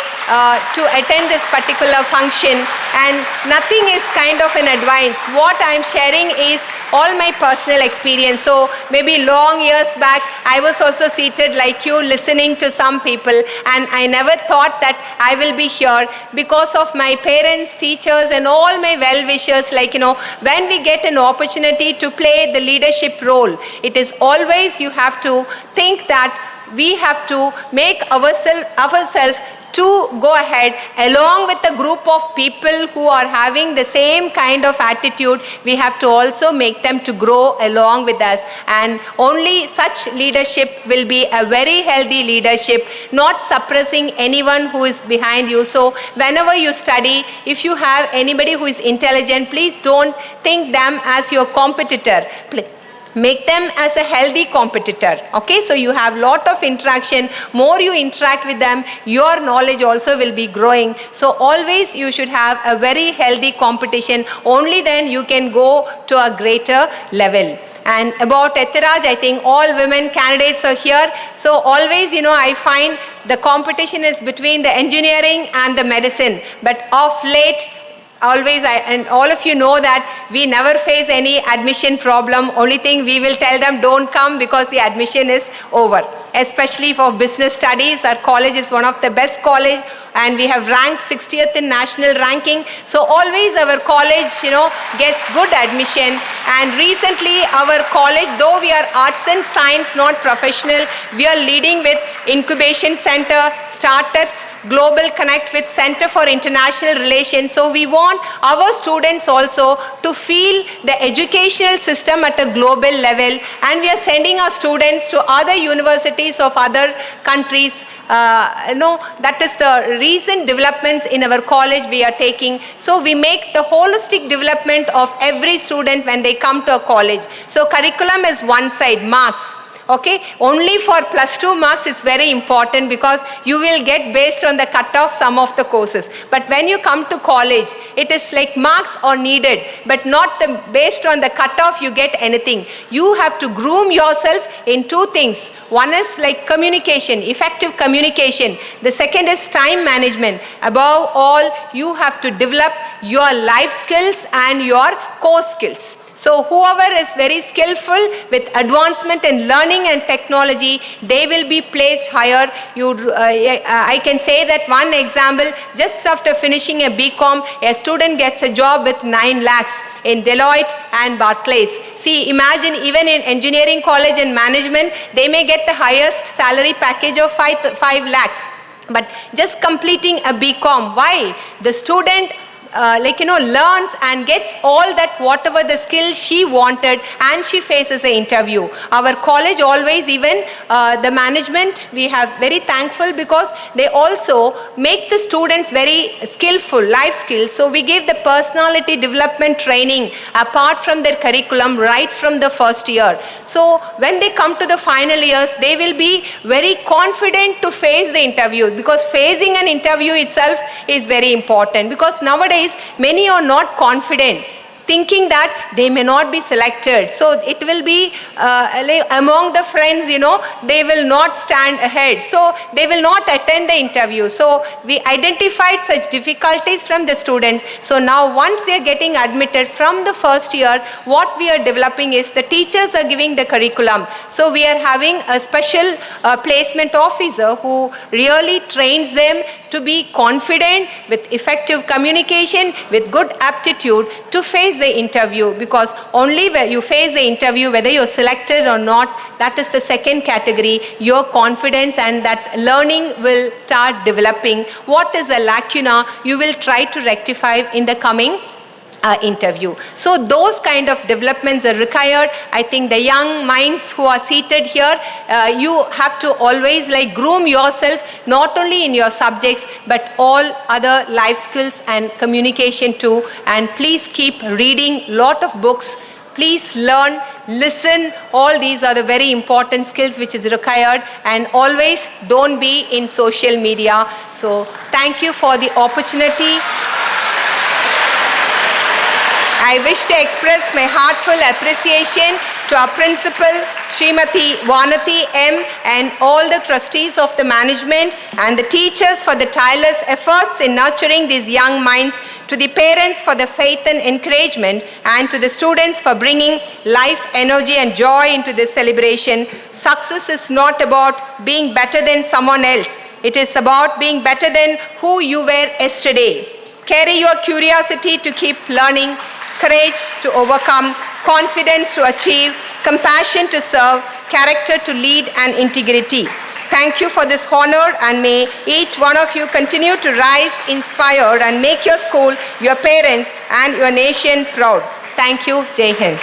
to attend this particular function. And nothing is kind of an advice. What I'm sharing is all my personal experience. So maybe long years back, I was also seated like you, listening to some people, and I never thought that I will be here because of my parents, teachers, and all my well-wishers. When we get an opportunity to play the leadership role, it is always you have to think that we have to make ourselves to go ahead along with a group of people who are having the same kind of attitude. We have to also make them to grow along with us, and only such leadership will be a very healthy leadership, not suppressing anyone who is behind you. So whenever you study, if you have anybody who is intelligent, please don't think them as your competitor. Make them as a healthy competitor, okay? So you have lot of interaction. More you interact with them, your knowledge also will be growing. So always you should have a very healthy competition. Only then you can go to a greater level. And about Etiraj, I think all women candidates are here. So always, I find the competition is between the engineering and the medicine. But of late, always, and all of you know that we never face any admission problem. Only thing we will tell them, don't come because the admission is over. Especially for business studies, our college is one of the best college, and we have ranked 60th in national ranking. So always our college, gets good admission. And recently our college, though we are arts and science, not professional, we are leading with incubation center, startups, global connect with Center for International Relations. So we want our students also to feel the educational system at a global level, and we are sending our students to other universities of other countries. That is the recent developments in our college we are taking. So we make the holistic development of every student when they come to a college. So curriculum is one side, marks. Okay, only for +2 marks it's very important, because you will get based on the cutoff some of the courses. But when you come to college, it is like marks are needed, but not based on the cutoff you get anything. You have to groom yourself in two things. One is like communication, effective communication. The second is time management. Above all, you have to develop your life skills and your core skills. So whoever is very skillful with advancement in learning and technology, they will be placed higher. I can say that one example, just after finishing a BCom, a student gets a job with 9 lakhs in Deloitte and Barclays. See, imagine even in engineering college and management, they may get the highest salary package of 5 lakhs. But just completing a BCom, why? The student learns and gets all that whatever the skill she wanted, and she faces an interview. Our college always, even the management, we have very thankful because they also make the students very skillful, life skills. So we give the personality development training apart from their curriculum right from the first year. So when they come to the final years, they will be very confident to face the interview, because facing an interview itself is very important, because nowadays many are not confident, thinking that they may not be selected. So it will be among the friends, they will not stand ahead. So they will not attend the interview. So we identified such difficulties from the students. So now once they are getting admitted from the first year, what we are developing is the teachers are giving the curriculum. So we are having a special placement officer who really trains them to be confident, with effective communication, with good aptitude to face the interview, because only when you face the interview, whether you're selected or not, that is the second category. Your confidence and that learning will start developing. What is a lacuna, you will try to rectify in the coming interview. So those kind of developments are required. I think the young minds who are seated here, you have to always groom yourself, not only in your subjects but all other life skills and communication too. And please keep reading lot of books. Please learn, listen. All these are the very important skills which is required. And always don't be in social media. So thank you for the opportunity. I wish to express my heartfelt appreciation to our principal, Srimati Vanati M, and all the trustees of the management and the teachers for the tireless efforts in nurturing these young minds, to the parents for the faith and encouragement, and to the students for bringing life, energy and joy into this celebration. Success is not about being better than someone else. It is about being better than who you were yesterday. Carry your curiosity to keep learning, courage to overcome, confidence to achieve, compassion to serve, character to lead, and integrity. Thank you for this honor, and may each one of you continue to rise, inspire, and make your school, your parents, and your nation proud. Thank you. Jai Hind.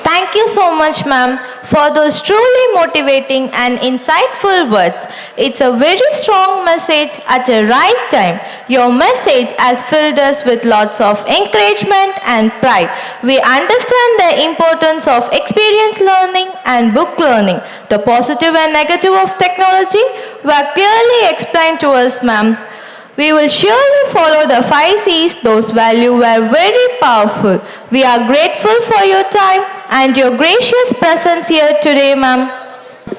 Thank you so much, ma'am, for those truly motivating and insightful words. It's a very strong message at the right time. Your message has filled us with lots of encouragement and pride. We understand the importance of experience learning and book learning. The positive and negative of technology were clearly explained to us, ma'am. We will surely follow the 5 C's. Those values were very powerful. We are grateful for your time and your gracious presence here today, ma'am.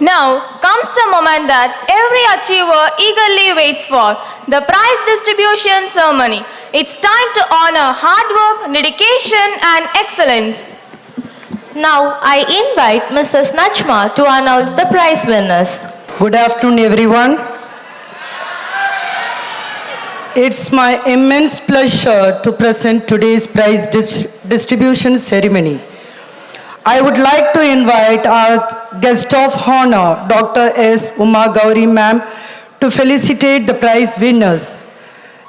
Now comes the moment that every achiever eagerly waits for, the prize distribution ceremony. It's time to honor hard work, dedication and excellence. Now I invite Mrs. Nachma to announce the prize winners. Good afternoon, everyone. It's my immense pleasure to present today's prize distribution ceremony. I would like to invite our guest of honor, Dr. S. Uma Gauri ma'am, to felicitate the prize winners.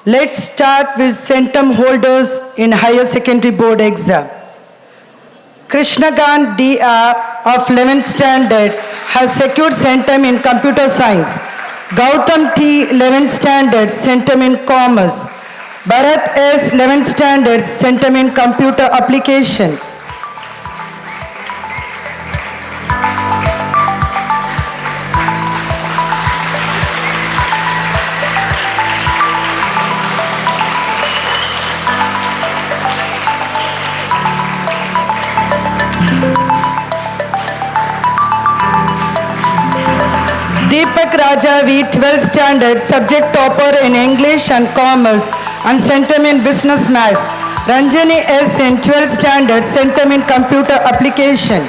Let's start with centum holders in higher secondary board exam. Krishnakant D.R. of 11th standard has secured centum in computer science. Gautam T. 11th standard, centum in commerce. Bharat S. 11th standard, centum in computer application. Rajavi, 12th standard, subject topper in English and Commerce and centum in Business Maths. Ranjani S in 12th standard, centum in Computer Application.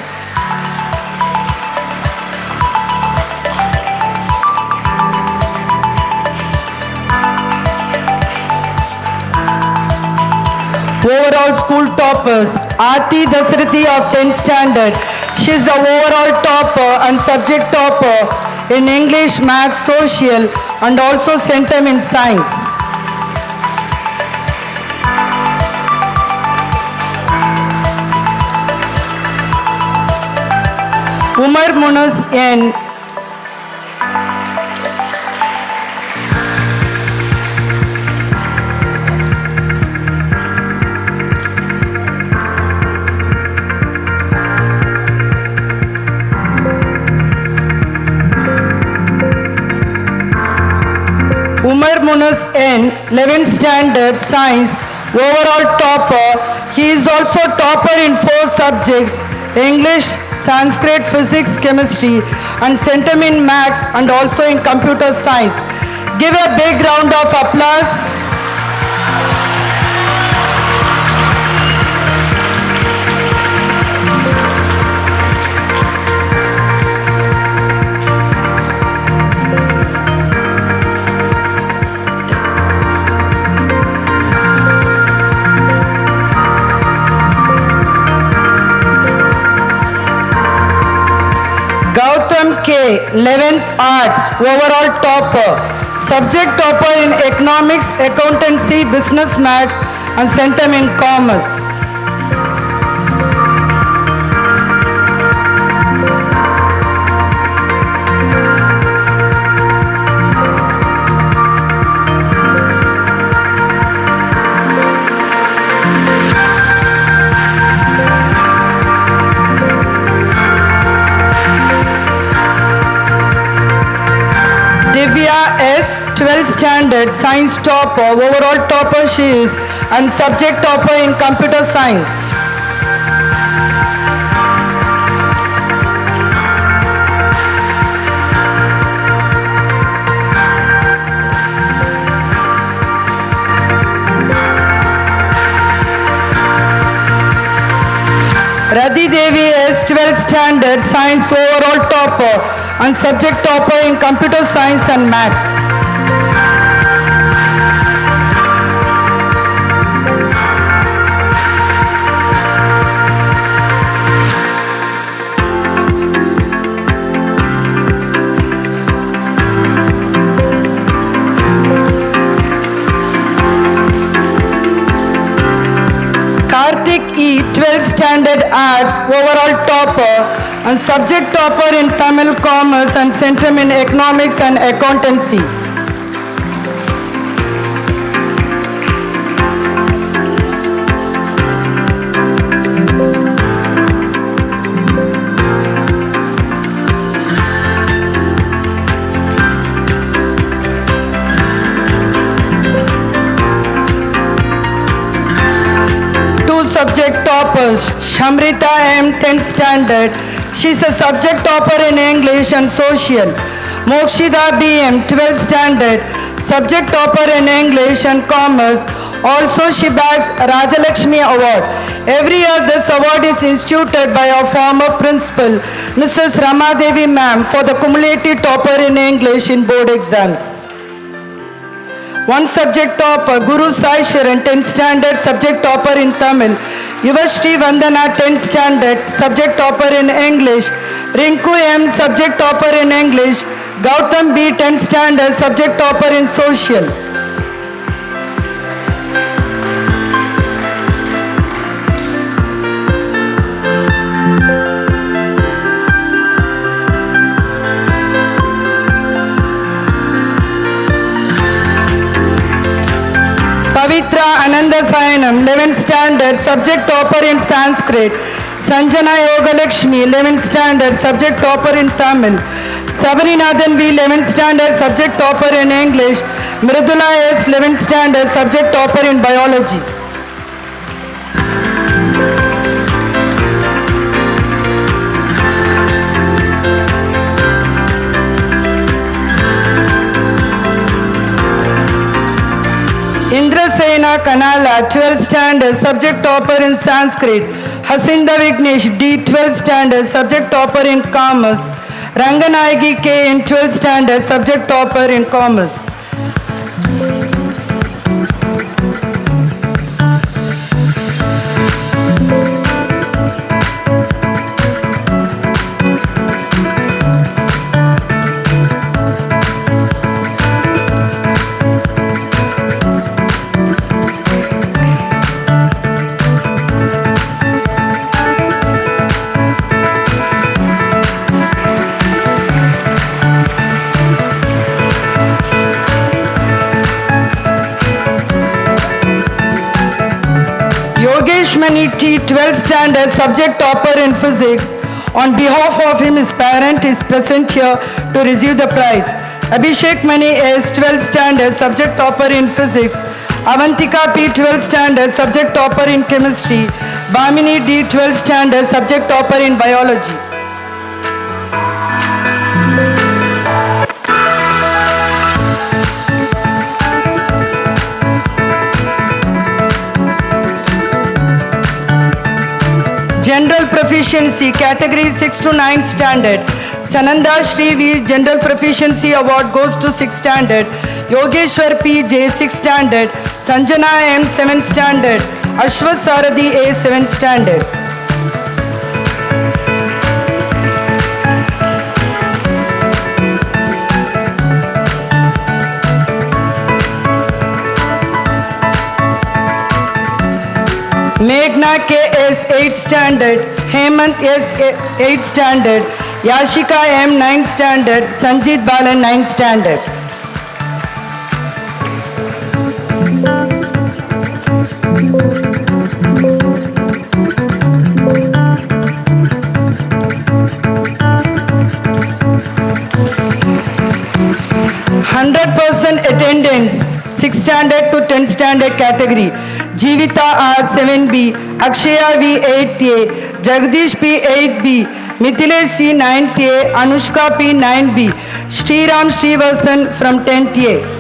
Overall school toppers, Aarti Dasarathi of 10th standard. She is the overall topper and subject topper in English, Maths, Social and also centum in Science. Umar Munas N. Umar Munas N, 11th standard, Science, overall topper. He is also topper in 4 subjects, English, Sanskrit, Physics, Chemistry and centum in Maths and also in Computer Science. Give a big round of applause. Gautam K, 11th Arts, overall topper. Subject topper in Economics, Accountancy, Business Maths and centum in Commerce. Divya S, 12th standard, Science topper, overall topper she is and subject topper in Computer Science. Radhi Devi S, 12th standard, Science overall topper and subject topper in Computer Science and Maths. Karthik E, 12th standard, Arts, overall topper and subject topper in Tamil, Commerce and centum in Economics and Accountancy. Subject toppers, Shamrita M, 10th standard. She is a subject topper in English and Social. Mokshida B M, 12th standard, subject topper in English and Commerce. Also she bags Rajalakshmi Award. Every year this award is instituted by our former principal, Mrs. Ramadevi ma'am, for the cumulative topper in English in board exams. One subject topper, Guru Sai Sharan, 10th standard, subject topper in Tamil. Yuvashri Vandana, 10th standard, subject topper in English. Rinku M, subject topper in English. Gautam B, 10th standard, subject topper in Social. Pavitra Ananda Sayanam, 11th standard, subject topper in Sanskrit. Sanjana Yogalakshmi, 11th standard, subject topper in Tamil. Sabarinathan V, 11th standard, subject topper in English. Mridula S, 11th standard, subject topper in Biology. Indrasena Kanala, 12th standard, subject topper in Sanskrit. Hasinda Vignesh, D, 12th standard, subject topper in commerce. Ranganayagi K in 12th standard, subject topper in commerce. Mani T, 12th standard, subject topper in physics. On behalf of him, his parent is present here to receive the prize. Abhishek Mani S, 12th standard, subject topper in physics. Avantika P, 12th standard, subject topper in chemistry. Bhamini D, 12th standard, subject topper in biology. General Proficiency, Category 6 to 9th Standard. Sananda Shri V, General Proficiency Award goes to 6th Standard. Yogeshwar P, J, 6th Standard. Sanjana M, 7th Standard. Ashwath Sarathi A, 7th Standard. Meghna K.S. 8th Standard, Hemant S. 8th Standard, Yashika M. 9th Standard, Sanjit Balan 9th Standard. Attendance, 6th Standard to 10th Standard category. Jeevita R 7B, Akshaya V 8th A, Jagdish P 8B, Mithilesh C 9th A, Anushka P 9B, Sriram Srivasan from 10th A.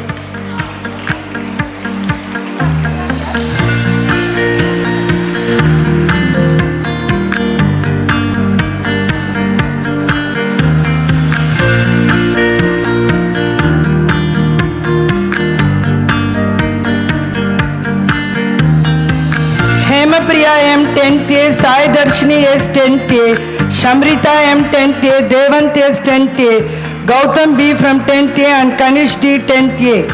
Priya M 10th A, Sai Darshini S 10th A, Shamrita M 10th A, Devant S 10th A, Gautam B from 10th A and Kanish D 10th A.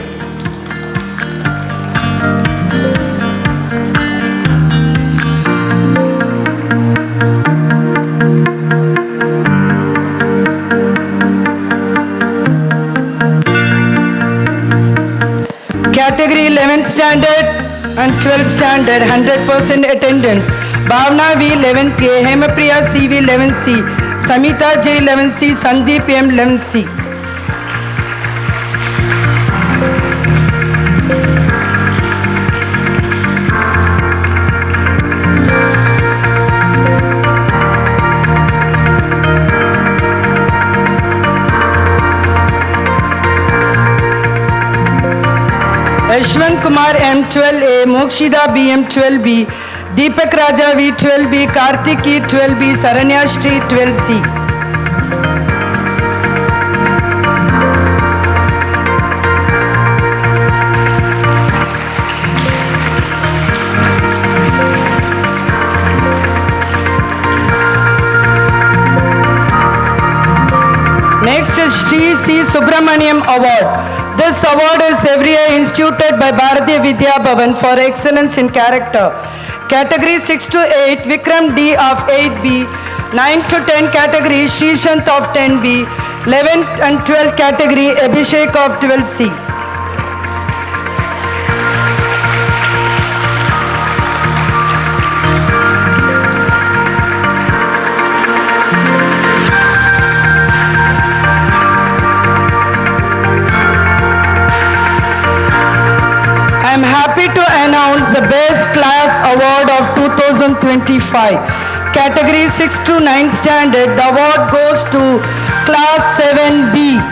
Category 11th Standard and 12th Standard, 100% attendance. Bhavna V 11th A, Hemapriya C V 11th C, Samita J 11th C, Sandeep M 11th C. Ashwant Kumar M 12A, Mokshida B M 12B, Deepak Raja V 12B, Karthik E 12B, Saranya Shri 12C. Next is Shri C Subramaniam Award. This award is every year instituted by Bharatiya Vidya Bhavan for excellence in character. Category 6 to 8, Vikram D of 8B, 9 to 10 category, Srishant of 10B, 11th and 12th category, Abhishek of 12C. I am happy to announce the Best Class Award of 2025. Category 6 to 9 Standard, the award goes to Class 7B. 100%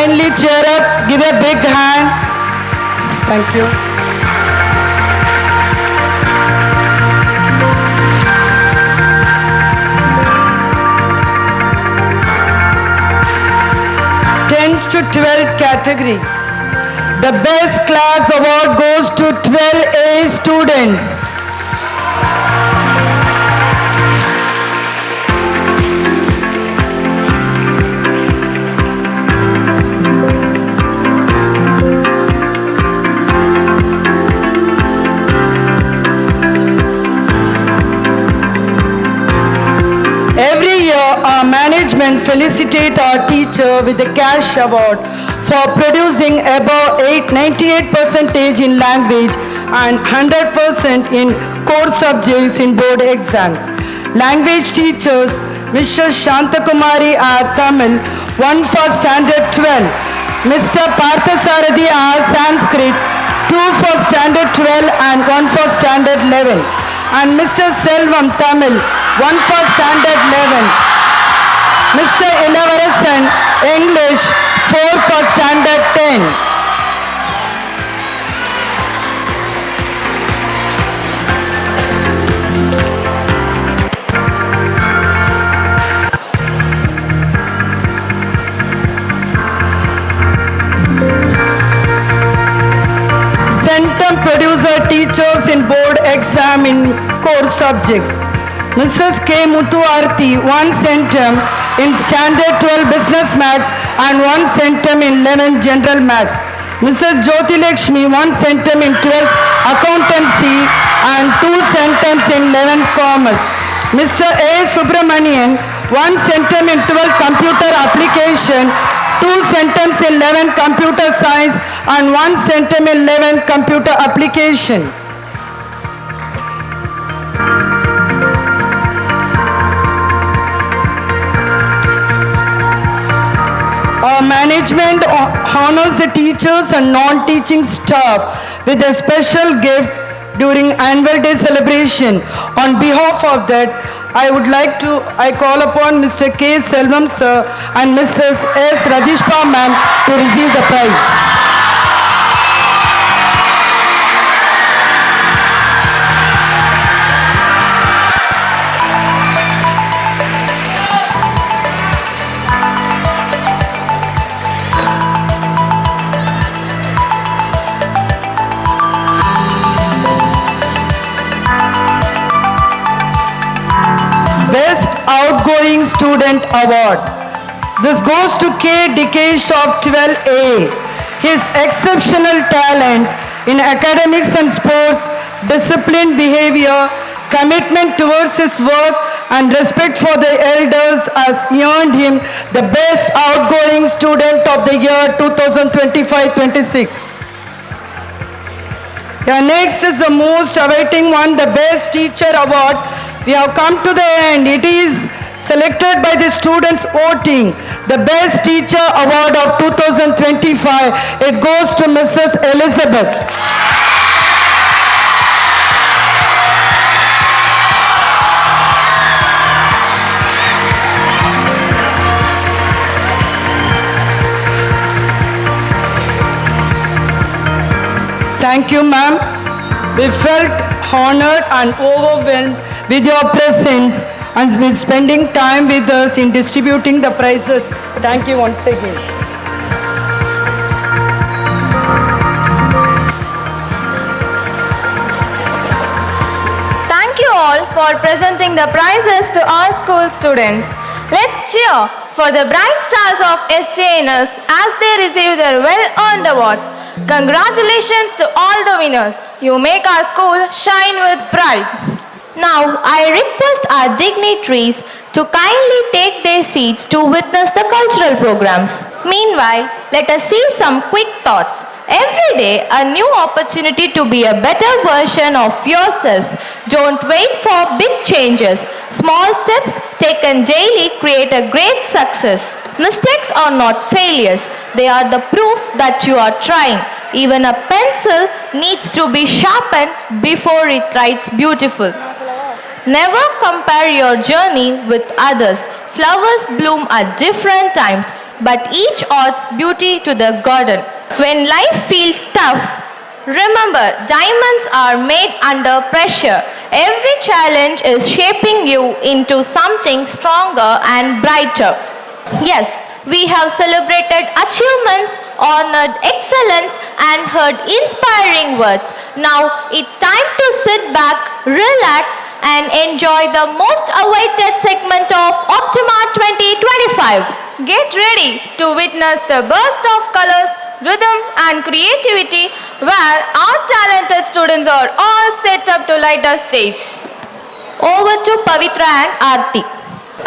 kindly cheer up, give a big hand. Thank you. Tenth to 12th category. The best class award goes to 12A students. Every year, our management felicitate our teacher with the cash award for producing above 98% in language and 100% in core subjects in board exams. Language teachers, Mr. Shantakumari R. Tamil, 1 for Standard 12. Mr. Parthasarathi R. Sanskrit, 2 for Standard 12 and 1 for Standard 11. And Mr. Selvam Tamil, 1 for Standard 11. Mr. Ilavarasan, English, 4 for Standard 10. Centum producer teachers in board exam in core subjects. Mrs. K. Muthuarthi, 1 centum in Standard 12 Business Maths and 1 centum in 11 General Maths. Mrs. Jyoti Lakshmi, 1 centum in 12 Accountancy and 2 centums in 11 Commerce. Mr. A. Subramanian, 1 centum in 12 Computer Application, 2 centums in 11 Computer Science and 1 centum in 11 Computer Application. Our management honors the teachers and non-teaching staff with a special gift during annual day celebration. On behalf of that, I call upon Mr. K. Selvam sir and Mrs. S. Rajishpa ma'am to receive the prize. Best Outgoing Student Award. This goes to K. Dikesh of 12A. His exceptional talent in academics and sports, disciplined behavior, commitment towards his work, and respect for the elders has earned him the Best Outgoing Student of the Year 2025-26. Next is the most awaiting one, the Best Teacher Award. We have come to the end. It is selected by the students voting. The Best Teacher Award of 2025. It goes to Mrs. Elizabeth. Thank you, ma'am. We felt honored and overwhelmed with your presence and with spending time with us in distributing the prizes. Thank you once again. Thank you all for presenting the prizes to our school students. Let's cheer for the bright stars of SJNS as they receive their well-earned awards. Congratulations to all the winners. You make our school shine with pride. Now, I request our dignitaries to kindly take their seats to witness the cultural programs. Meanwhile, let us see some quick thoughts. Every day, a new opportunity to be a better version of yourself. Don't wait for big changes. Small steps taken daily create a great success. Mistakes are not failures. They are the proof that you are trying. Even a pencil needs to be sharpened before it writes beautiful. Never compare your journey with others. Flowers bloom at different times. but each adds beauty to the garden. When life feels tough, remember, diamonds are made under pressure. Every challenge is shaping you into something stronger and brighter. Yes, we have celebrated achievements, honored excellence, and heard inspiring words. Now it's time to sit back, relax, and enjoy the most awaited segment of Optima 2025. Get ready to witness the burst of colors, rhythm and creativity where our talented students are all set up to light the stage. Over to Pavitra and Aarti.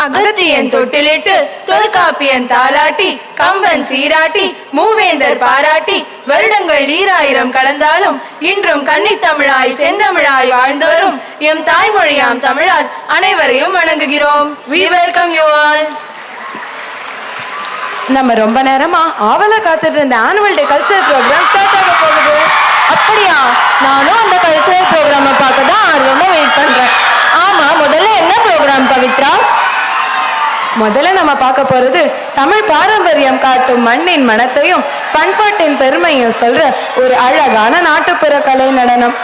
Agathiyan தொட்டிலிட்டு Tholkappiyan தாலாட்டி Kamban சீராட்டி மூவேந்தர் பாராட்டி வருடங்கள் 2000 கடந்தாலும் இன்றும் கன்னித்தமிழாய் செந்தமிழாய் வாழ்ந்து வரும் M தாய்மொழியாம் தமிழால் அனைவரையும் வணங்குகிறோம். We welcome you all. நம்ம ரொம்ப நேரமா ஆவலா காத்துட்டு இருந்த annual day cultural program start ஆக போகுது. அப்படியா? நானும் அந்த கல்ச்சரல் ப்ரோக்ராமை பார்க்க தான் ஆர்வமா வெயிட் பண்றேன். ஆமா, முதல்ல என்ன ப்ரோக்ராம் பவித்ரா? முதல்ல நம்ம பார்க்க போறது தமிழ் பாரம்பரியம் காட்டும் மண்ணின் மனத்தையும் பண்பாட்டின் பெருமையும் சொல்ற ஒரு அழகான நாட்டுப்புற கலை நடனம்.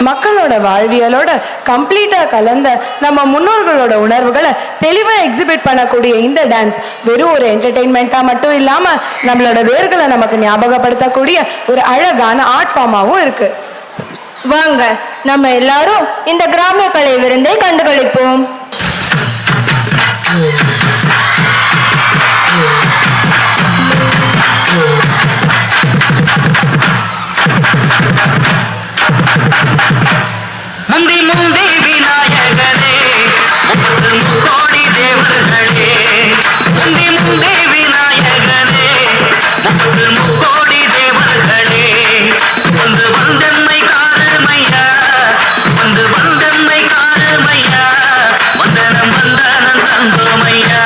மக்களோட வாழ்வியலோட கம்ப்ளீட்டா கலந்த நம்ம முன்னோர்களோட உணர்வுகளை தெளிவா எக்ஸிபிட் பண்ணக்கூடிய இந்த டான்ஸ் வெறும் ஒரு என்டர்டெயின்மெண்ட்டா மட்டும் இல்லாம நம்மளோட வேர்களை நமக்கு ஞாபகப்படுத்தக்கூடிய ஒரு அழகான ஆர்ட் ஃபார்மாவும் இருக்கு. வாங்க, நம்ம எல்லாரும் இந்த கிராமிய கலை விருந்தை கண்டுகளிப்போம். முந்தி முந்தி விநாயகனே கோடி தேவர்களே, முந்தி முந்தி விநாயகனே கோடி தேவர்களே, ஒன்று வந்தன்மை காருமையா, ஒன்று வந்தன்மை காருமையா, வந்தனம் வந்தனம் தந்தோமையா,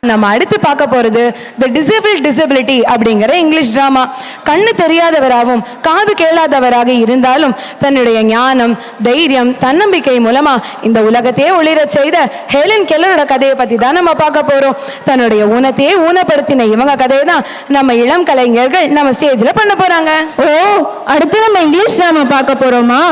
நம்ம அடுத்து பார்க்க போறது தி டிசேபிள் டிசபிலிட்டி அப்படிங்கிற இங்கிலீஷ் டிராமா. கண்ணு தெரியாதவராகவும் காது கேளாதவராக இருந்தாலும் தன்னுடைய ஞானம், தைரியம், தன்னம்பிக்கை மூலமா இந்த உலகத்தையே ஒளிர செய்த ஹெலன் கெல்லரோட கதையை பத்தி தான் நம்ம பார்க்க போறோம். தன்னுடைய ஊனத்தையே ஊனப்படுத்தின இவங்க கதையை தான் நம்ம இளம் கலைஞர்கள் நம்ம ஸ்டேஜ்ல பண்ண போறாங்க. ஓ, அடுத்து நம்ம இங்கிலீஷ் டிராமா பார்க்க போறோமா?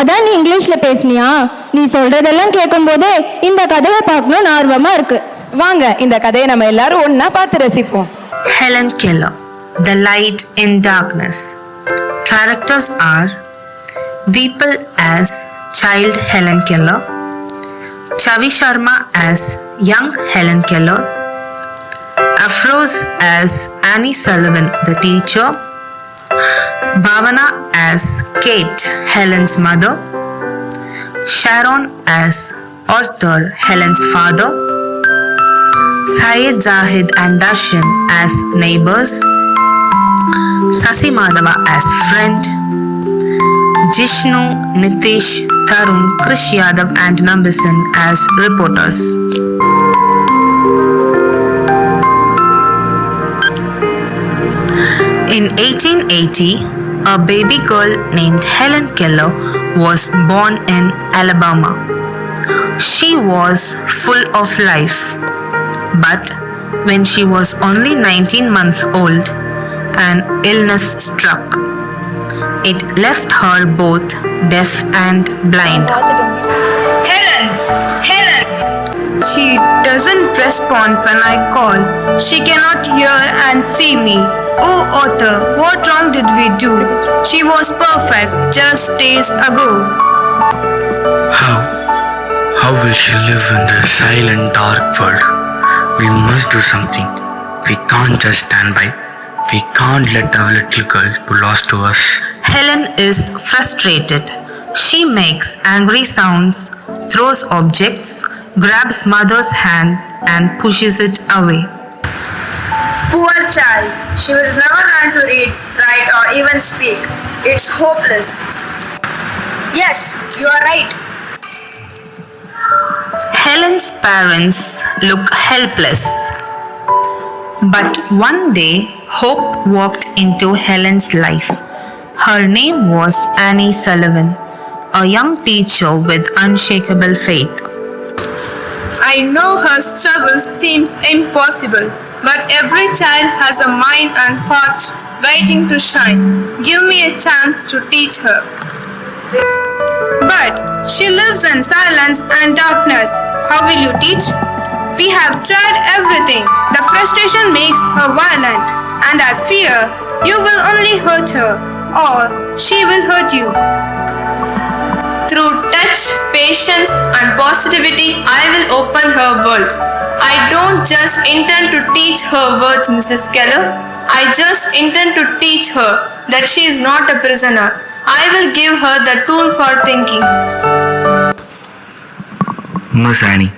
அதான் நீ இங்கிலீஷ்ல பேசுனியா? நீ சொல்றதெல்லாம் கேட்கும் போதே இந்த கதையை பார்க்கணும்னு ஆர்வமா இருக்கு. வாங்க இந்த கதையை நம்ம எல்லாரும் ஒண்ணா பார்த்து ரசிப்போம். Helen Keller, The Light in Darkness. Characters are Deepal as child Helen Keller, Chavi Sharma as young Helen Keller, Afroz as Annie Sullivan the teacher, Bhavana as Kate, Helen's mother, Sharon as Arthur, Helen's father, Syed Zahid and Darshan as neighbors, Sasi Madhava as friend, Jishnu, Nitish, Tarun, Krish Yadav and Nambisan as reporters. In 1880, a baby girl named Helen Keller was born in Alabama. She was full of life. But when she was only 19 months old, an illness struck. It left her both deaf and blind. Helen! Helen! She doesn't respond when I call. She cannot hear and see me. Oh, Arthur, what wrong did we do? She was perfect just days ago. she lives in this silent, dark world. We must do something. We can't just stand by. We can't let our little girl be lost to us. Helen is frustrated. She makes angry sounds, throws objects, grabs mother's hand and pushes it away. Poor child. She will never learn to read, write, or even speak. It's hopeless. Yes, you are right. Helen's parents look helpless. But one day, hope walked into Helen's life. Her name was Annie Sullivan, a young teacher with unshakable faith. I know her struggle seems impossible, but every child has a mind and heart waiting to shine. Give me a chance to teach her. But she lives in silence and darkness. How will you teach? We have tried everything. The frustration makes her violent, and I fear you will only hurt her, or she will hurt you. Through touch, patience, and positivity, I will open her world. I don't just intend to teach her words, Mrs. Keller. I just intend to teach her that she is not a prisoner. I will give her the tool for thinking. Miss Annie,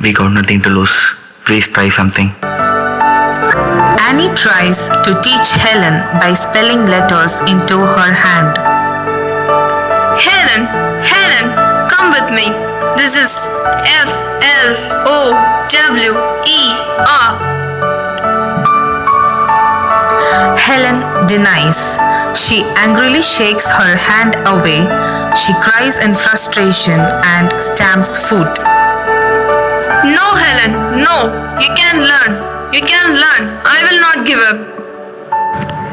we got nothing to lose. Please try something. Annie tries to teach Helen by spelling letters into her hand. Helen, come with me. This is Flower. Helen denies. She angrily shakes her hand away. She cries in frustration and stamps foot. No, Helen, no. You can learn. You can learn. I will not give up.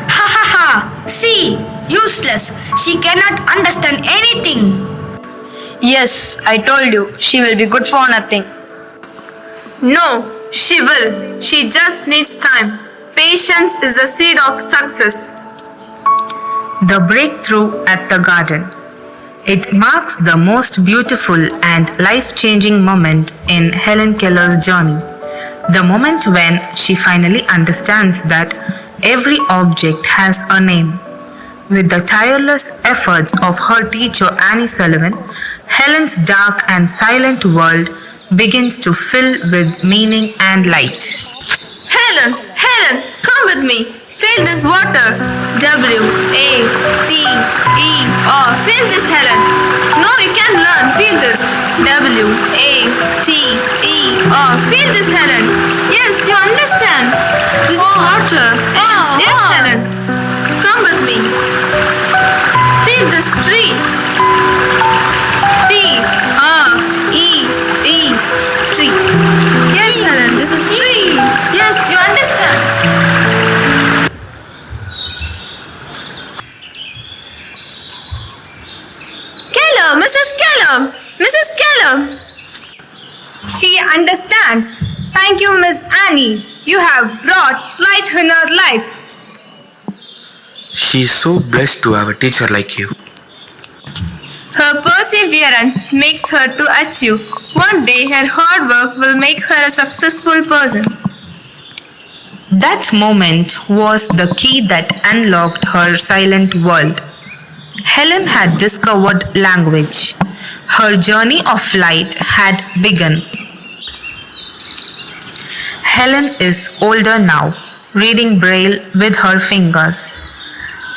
Ha ha ha! See, useless. She cannot understand anything. Yes, I told you, she will be good for nothing. No, she will. She just needs time. Patience is the seed of success. The breakthrough at the garden. It marks the most beautiful and life-changing moment in Helen Keller's journey. The moment when she finally understands that every object has a name. With the tireless efforts of her teacher Annie Sullivan, Helen's dark and silent world begins to fill with meaning and light. Helen, come with me. Feel this water. W-A-T-E-R. Feel this, Helen. No, you can learn. Feel this. W-A-T-E-R. Feel this, Helen. Yes, you understand. This is water. Yes, Helen. Come with me. Feel this tree. T-R-E-E. Tree. Yes, Helen. This is tree. Yes, you understand. Mrs. Keller. She understands. Thank you, Miss Annie. You have brought light in her life. She is so blessed to have a teacher like you. Her perseverance makes her to achieve. One day her hard work will make her a successful person. That moment was the key that unlocked her silent world. Helen had discovered language. Her journey of light had begun. Helen is older now, reading Braille with her fingers.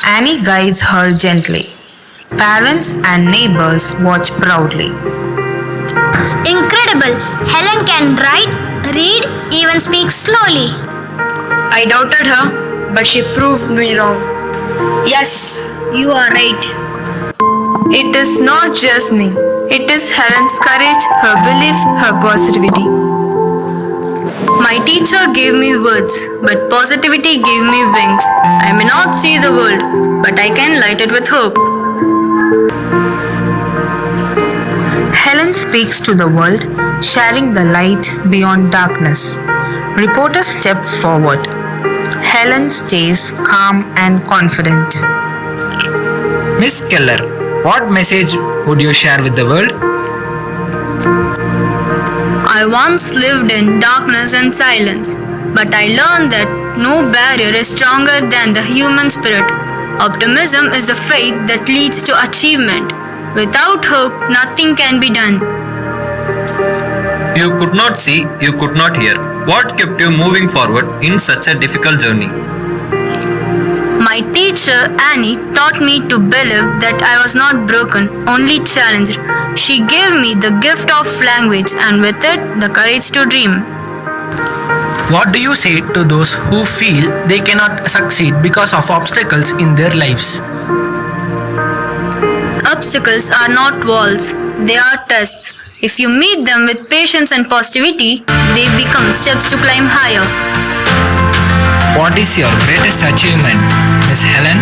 Annie guides her gently. Parents and neighbors watch proudly. Incredible! Helen can write, read, even speak slowly. I doubted her, but she proved me wrong. Yes, you are right. It is not just me. It is Helen's courage, her belief, her positivity. My teacher gave me words, but positivity gave me wings. I may not see the world, but I can light it with hope. Helen speaks to the world, sharing the light beyond darkness. Reporters step forward. Helen stays calm and confident. Miss Keller, what message would you share with the world? I once lived in darkness and silence, but I learned that no barrier is stronger than the human spirit. Optimism is the faith that leads to achievement. Without hope, nothing can be done. You could not see, you could not hear. What kept you moving forward in such a difficult journey? My teacher Annie taught me to believe that I was not broken, only challenged. She gave me the gift of language and with it the courage to dream. What do you say to those who feel they cannot succeed because of obstacles in their lives? Obstacles are not walls, they are tests. If you meet them with patience and positivity, they become steps to climb higher. What is your greatest achievement, Miss Helen?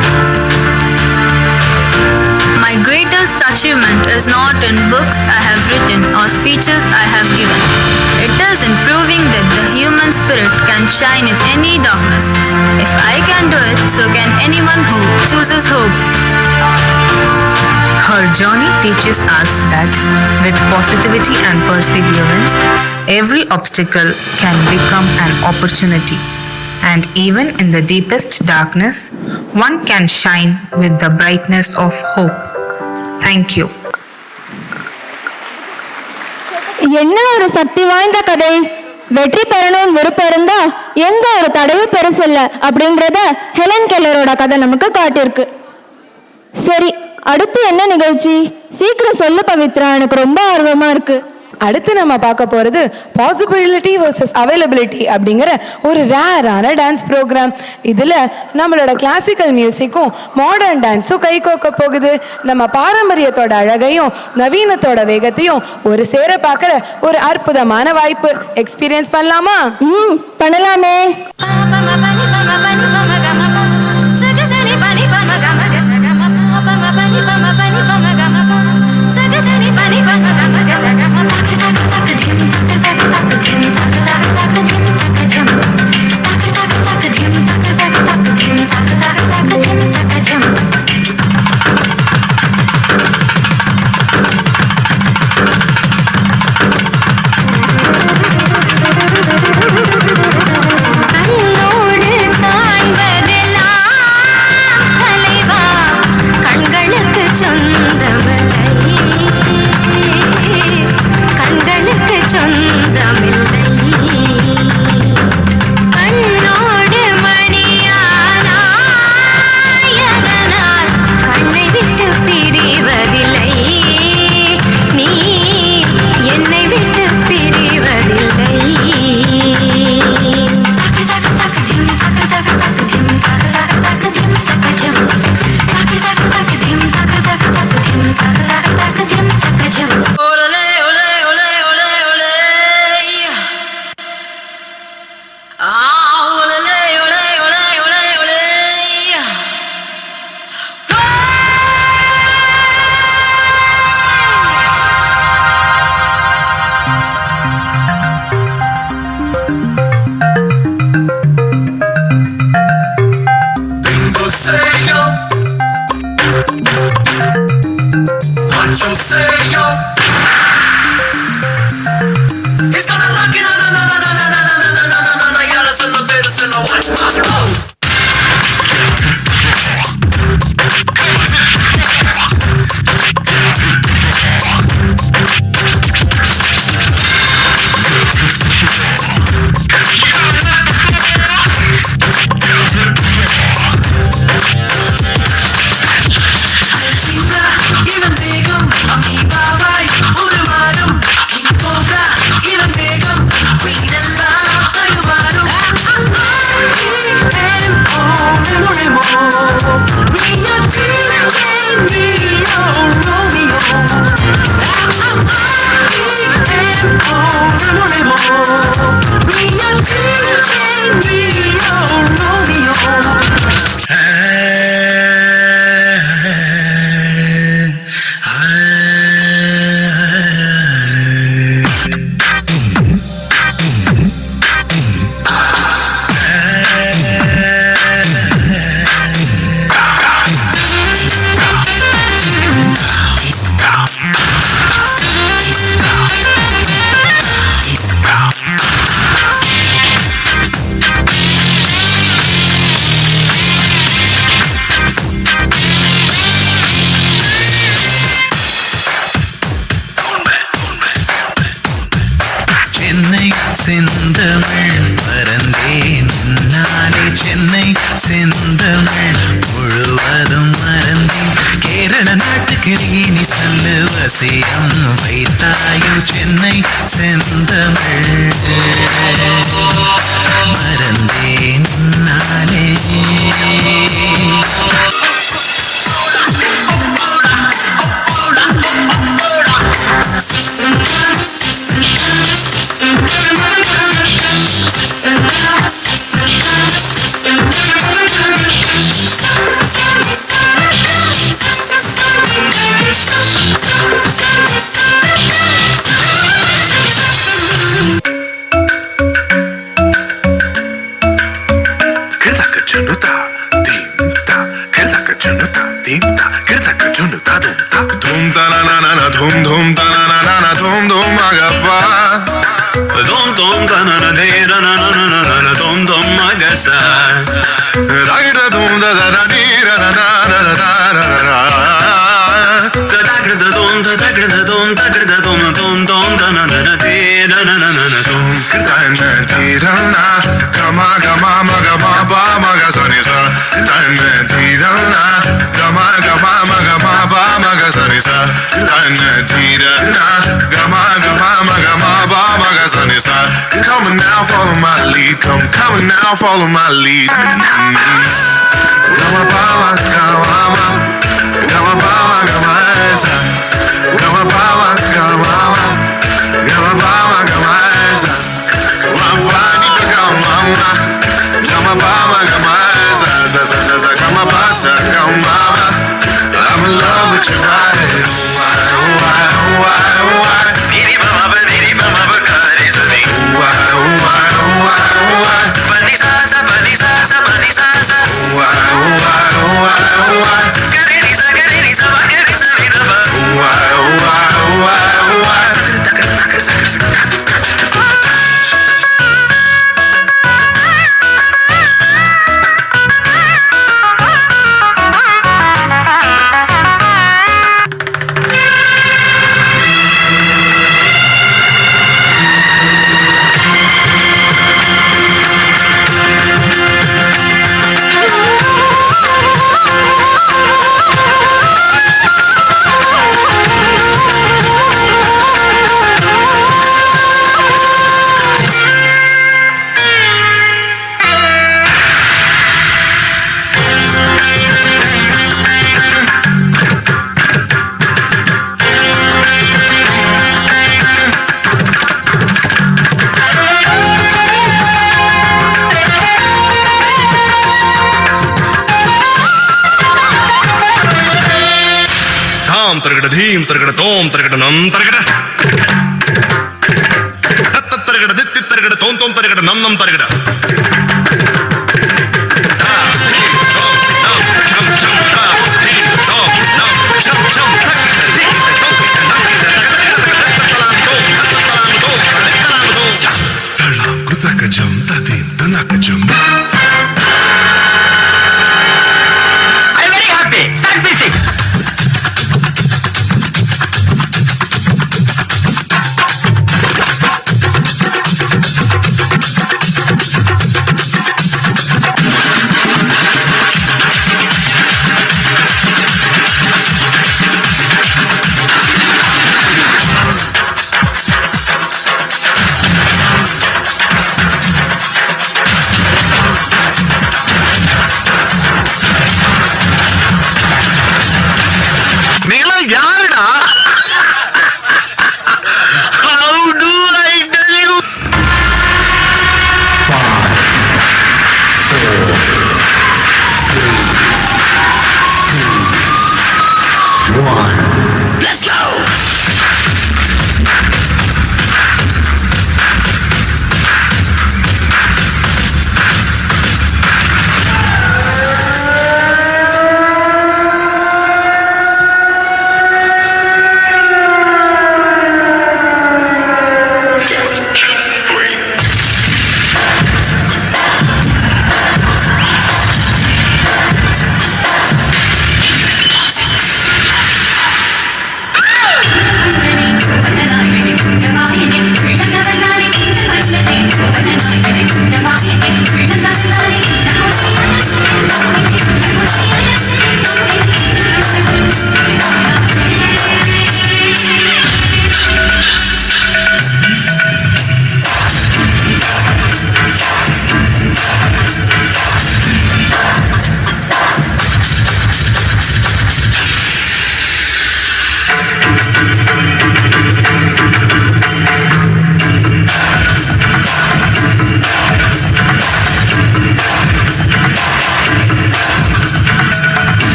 My greatest achievement is not in books I have written or speeches I have given. It is in proving that the human spirit can shine in any darkness. If I can do it, so can anyone who chooses hope. Her journey teaches us that with positivity and perseverance, every obstacle can become an opportunity. And even in the deepest darkness, one can shine with the brightness of hope. Thank you. என்ன ஒரு சக்தி வாய்ந்த கதை. வெற்றி பெறணும் விருப்பம் இருந்தா எந்த ஒரு தடையும் பெருசில்ல அப்படின்றத ஹெலன் கெல்லரோட கதை நமக்கு காட்டியிருக்கு. சரி, அடுத்து என்ன நிகழ்ச்சி? சீக்கிரம் சொல்லு பவித்ரா, எனக்கு ரொம்ப ஆர்வமா இருக்கு. அடுத்து நம்ம பார்க்க போகிறது பாசிபிலிட்டி வர்சஸ் அவைலபிலிட்டி அப்படிங்கிற ஒரு ரேரான டான்ஸ் ப்ரோக்ராம். இதில் நம்மளோட கிளாசிக்கல் மியூசிக்கும் மாடர்ன் டான்ஸும் கை கோக்க போகுது. நம்ம பாரம்பரியத்தோட அழகையும் நவீனத்தோட வேகத்தையும் ஒரு சேர பார்க்குற ஒரு அற்புதமான வாய்ப்பு. எக்ஸ்பீரியன்ஸ் பண்ணலாமா? பண்ணலாமே. Even bigger, we the love, ரகசியம் வைத்தாயோ சென்னை செந்தமிழ் மறந்தேன் நானே Come now, follow my lead. Come now, follow my lead. Gama bawa, gama, gama bawa, gama esa. Gama bawa, gama, gama bawa, gama esa. Gama bani pa gama, gama bawa, gama esa. Za za za za gama basa, gama. I'm in love with your body. Why? Diri baba ba, diri baba ba, kare sani. Why? Bani sa sa, bani sa sa, bani sa sa. Why? Kare ni sa, ba, kare sa ni da ba. Why? Targada dhim, targada tom, targada nam, targada. Tatta targada ditti, targada tom, targada nam, targada.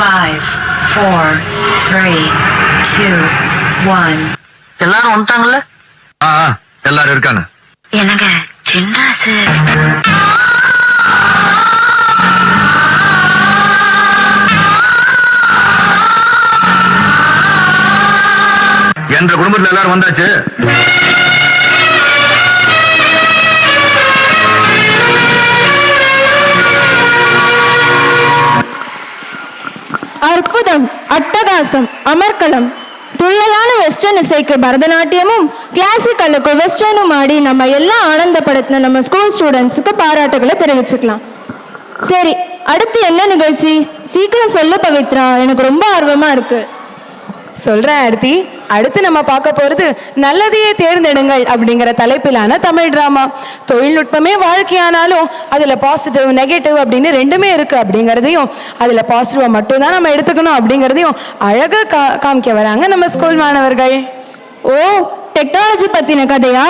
5, 4, 3, 2, 1. எல்லாரும் வந்துட்டாங்கல்ல? எல்லாரும் இருக்காங்க. என்னங்க சின்னாசு என்ற குடும்பத்துல எல்லாரும் வந்தாச்சு. அற்புதம், அட்டகாசம், அமர்க்களம். துள்ளலான வெஸ்டர்ன் இசைக்கு பரதநாட்டியமும் கிளாசிக்கலுக்கு வெஸ்டர்னும் ஆடி நம்ம எல்லாம் ஆனந்தப்படுத்தின நம்ம ஸ்கூல் ஸ்டூடெண்ட்ஸுக்கு பாராட்டுகளை தெரிவிச்சுக்கலாம். சரி, அடுத்து என்ன நிகழ்ச்சி? சீக்கிரம் சொல்லு பவித்ரா, எனக்கு ரொம்ப ஆர்வமா இருக்கு. சொல்றேன் ஆர்த்தி. அடுத்து நம்ம பார்க்க போறது நல்லதையே தேர்ந்தெடுங்கள் அப்படிங்கிற தலைப்பிலான தமிழ் டிராமா. தொழில்நுட்பமே வாழ்க்கையானாலும் அதுல பாசிட்டிவ் நெகட்டிவ் அப்படின்னு ரெண்டுமே இருக்கு அப்படிங்கிறதையும், அதுல பாசிட்டிவா மட்டும் தான் நம்ம எடுத்துக்கணும் அப்படிங்கிறதையும் அழகா காமிக்க வராங்க நம்ம ஸ்கூல் மாணவர்கள். ஓ, டெக்னாலஜி பத்தின கதையா?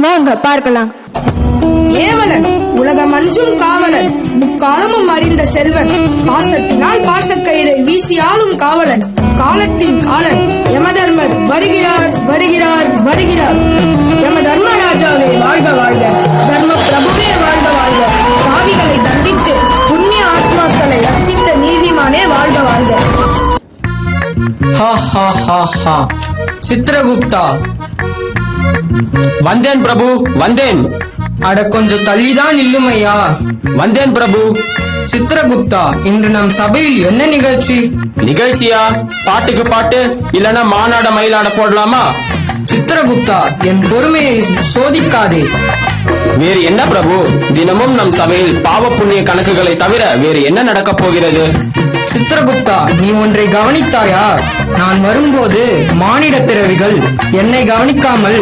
வாங்க பார்க்கலாம். ஏவலன் உலகம் அஞ்சும் காவலன், முக்காலமும் அறிந்த செல்வன், பாசத்தினால் பாசக்கயிறை வீசி ஆளும் காவலன், காலத்தின் காலன் யமதர்மர் வருகிறார் வருகிறார் வருகிறார். யம தர்மராஜாவே வாழ்க வாழ்க, தர்ம பிரபுவே வாழ்க வாழ்க, பாவிகளை தண்டித்து புண்ணிய ஆத்மாக்களை ரட்சித்த நீதிமானே வாழ்க வாழ்க. சித்திரகுப்தா. வந்தேன் பிரபு, வந்தேன். அட கொஞ்சம் தள்ளிதான் இல்லுமையா. வந்தேன் பிரபு. சித்திரகுப்தா, இன்று நம் சபையில் என்ன நிகழ்ச்சி? நிகழ்ச்சியா? பாட்டுக்கு பாட்டு, இல்லனா மாநாட மயிலாட போடலாமா? சித்திரகுப்தா, என் பொறுமையை சோதிக்காதே. வேறு என்ன பிரபு? தினமும் நம் சபையில் பாவ புண்ணிய கணக்குகளை தவிர வேறு என்ன நடக்கப் போகிறது? சித்திரகுப்தா, நீ ஒன்றை கவனித்தாயா? நான் வரும்போது மானிட பிறவிகள் என்னை கவனிக்காமல்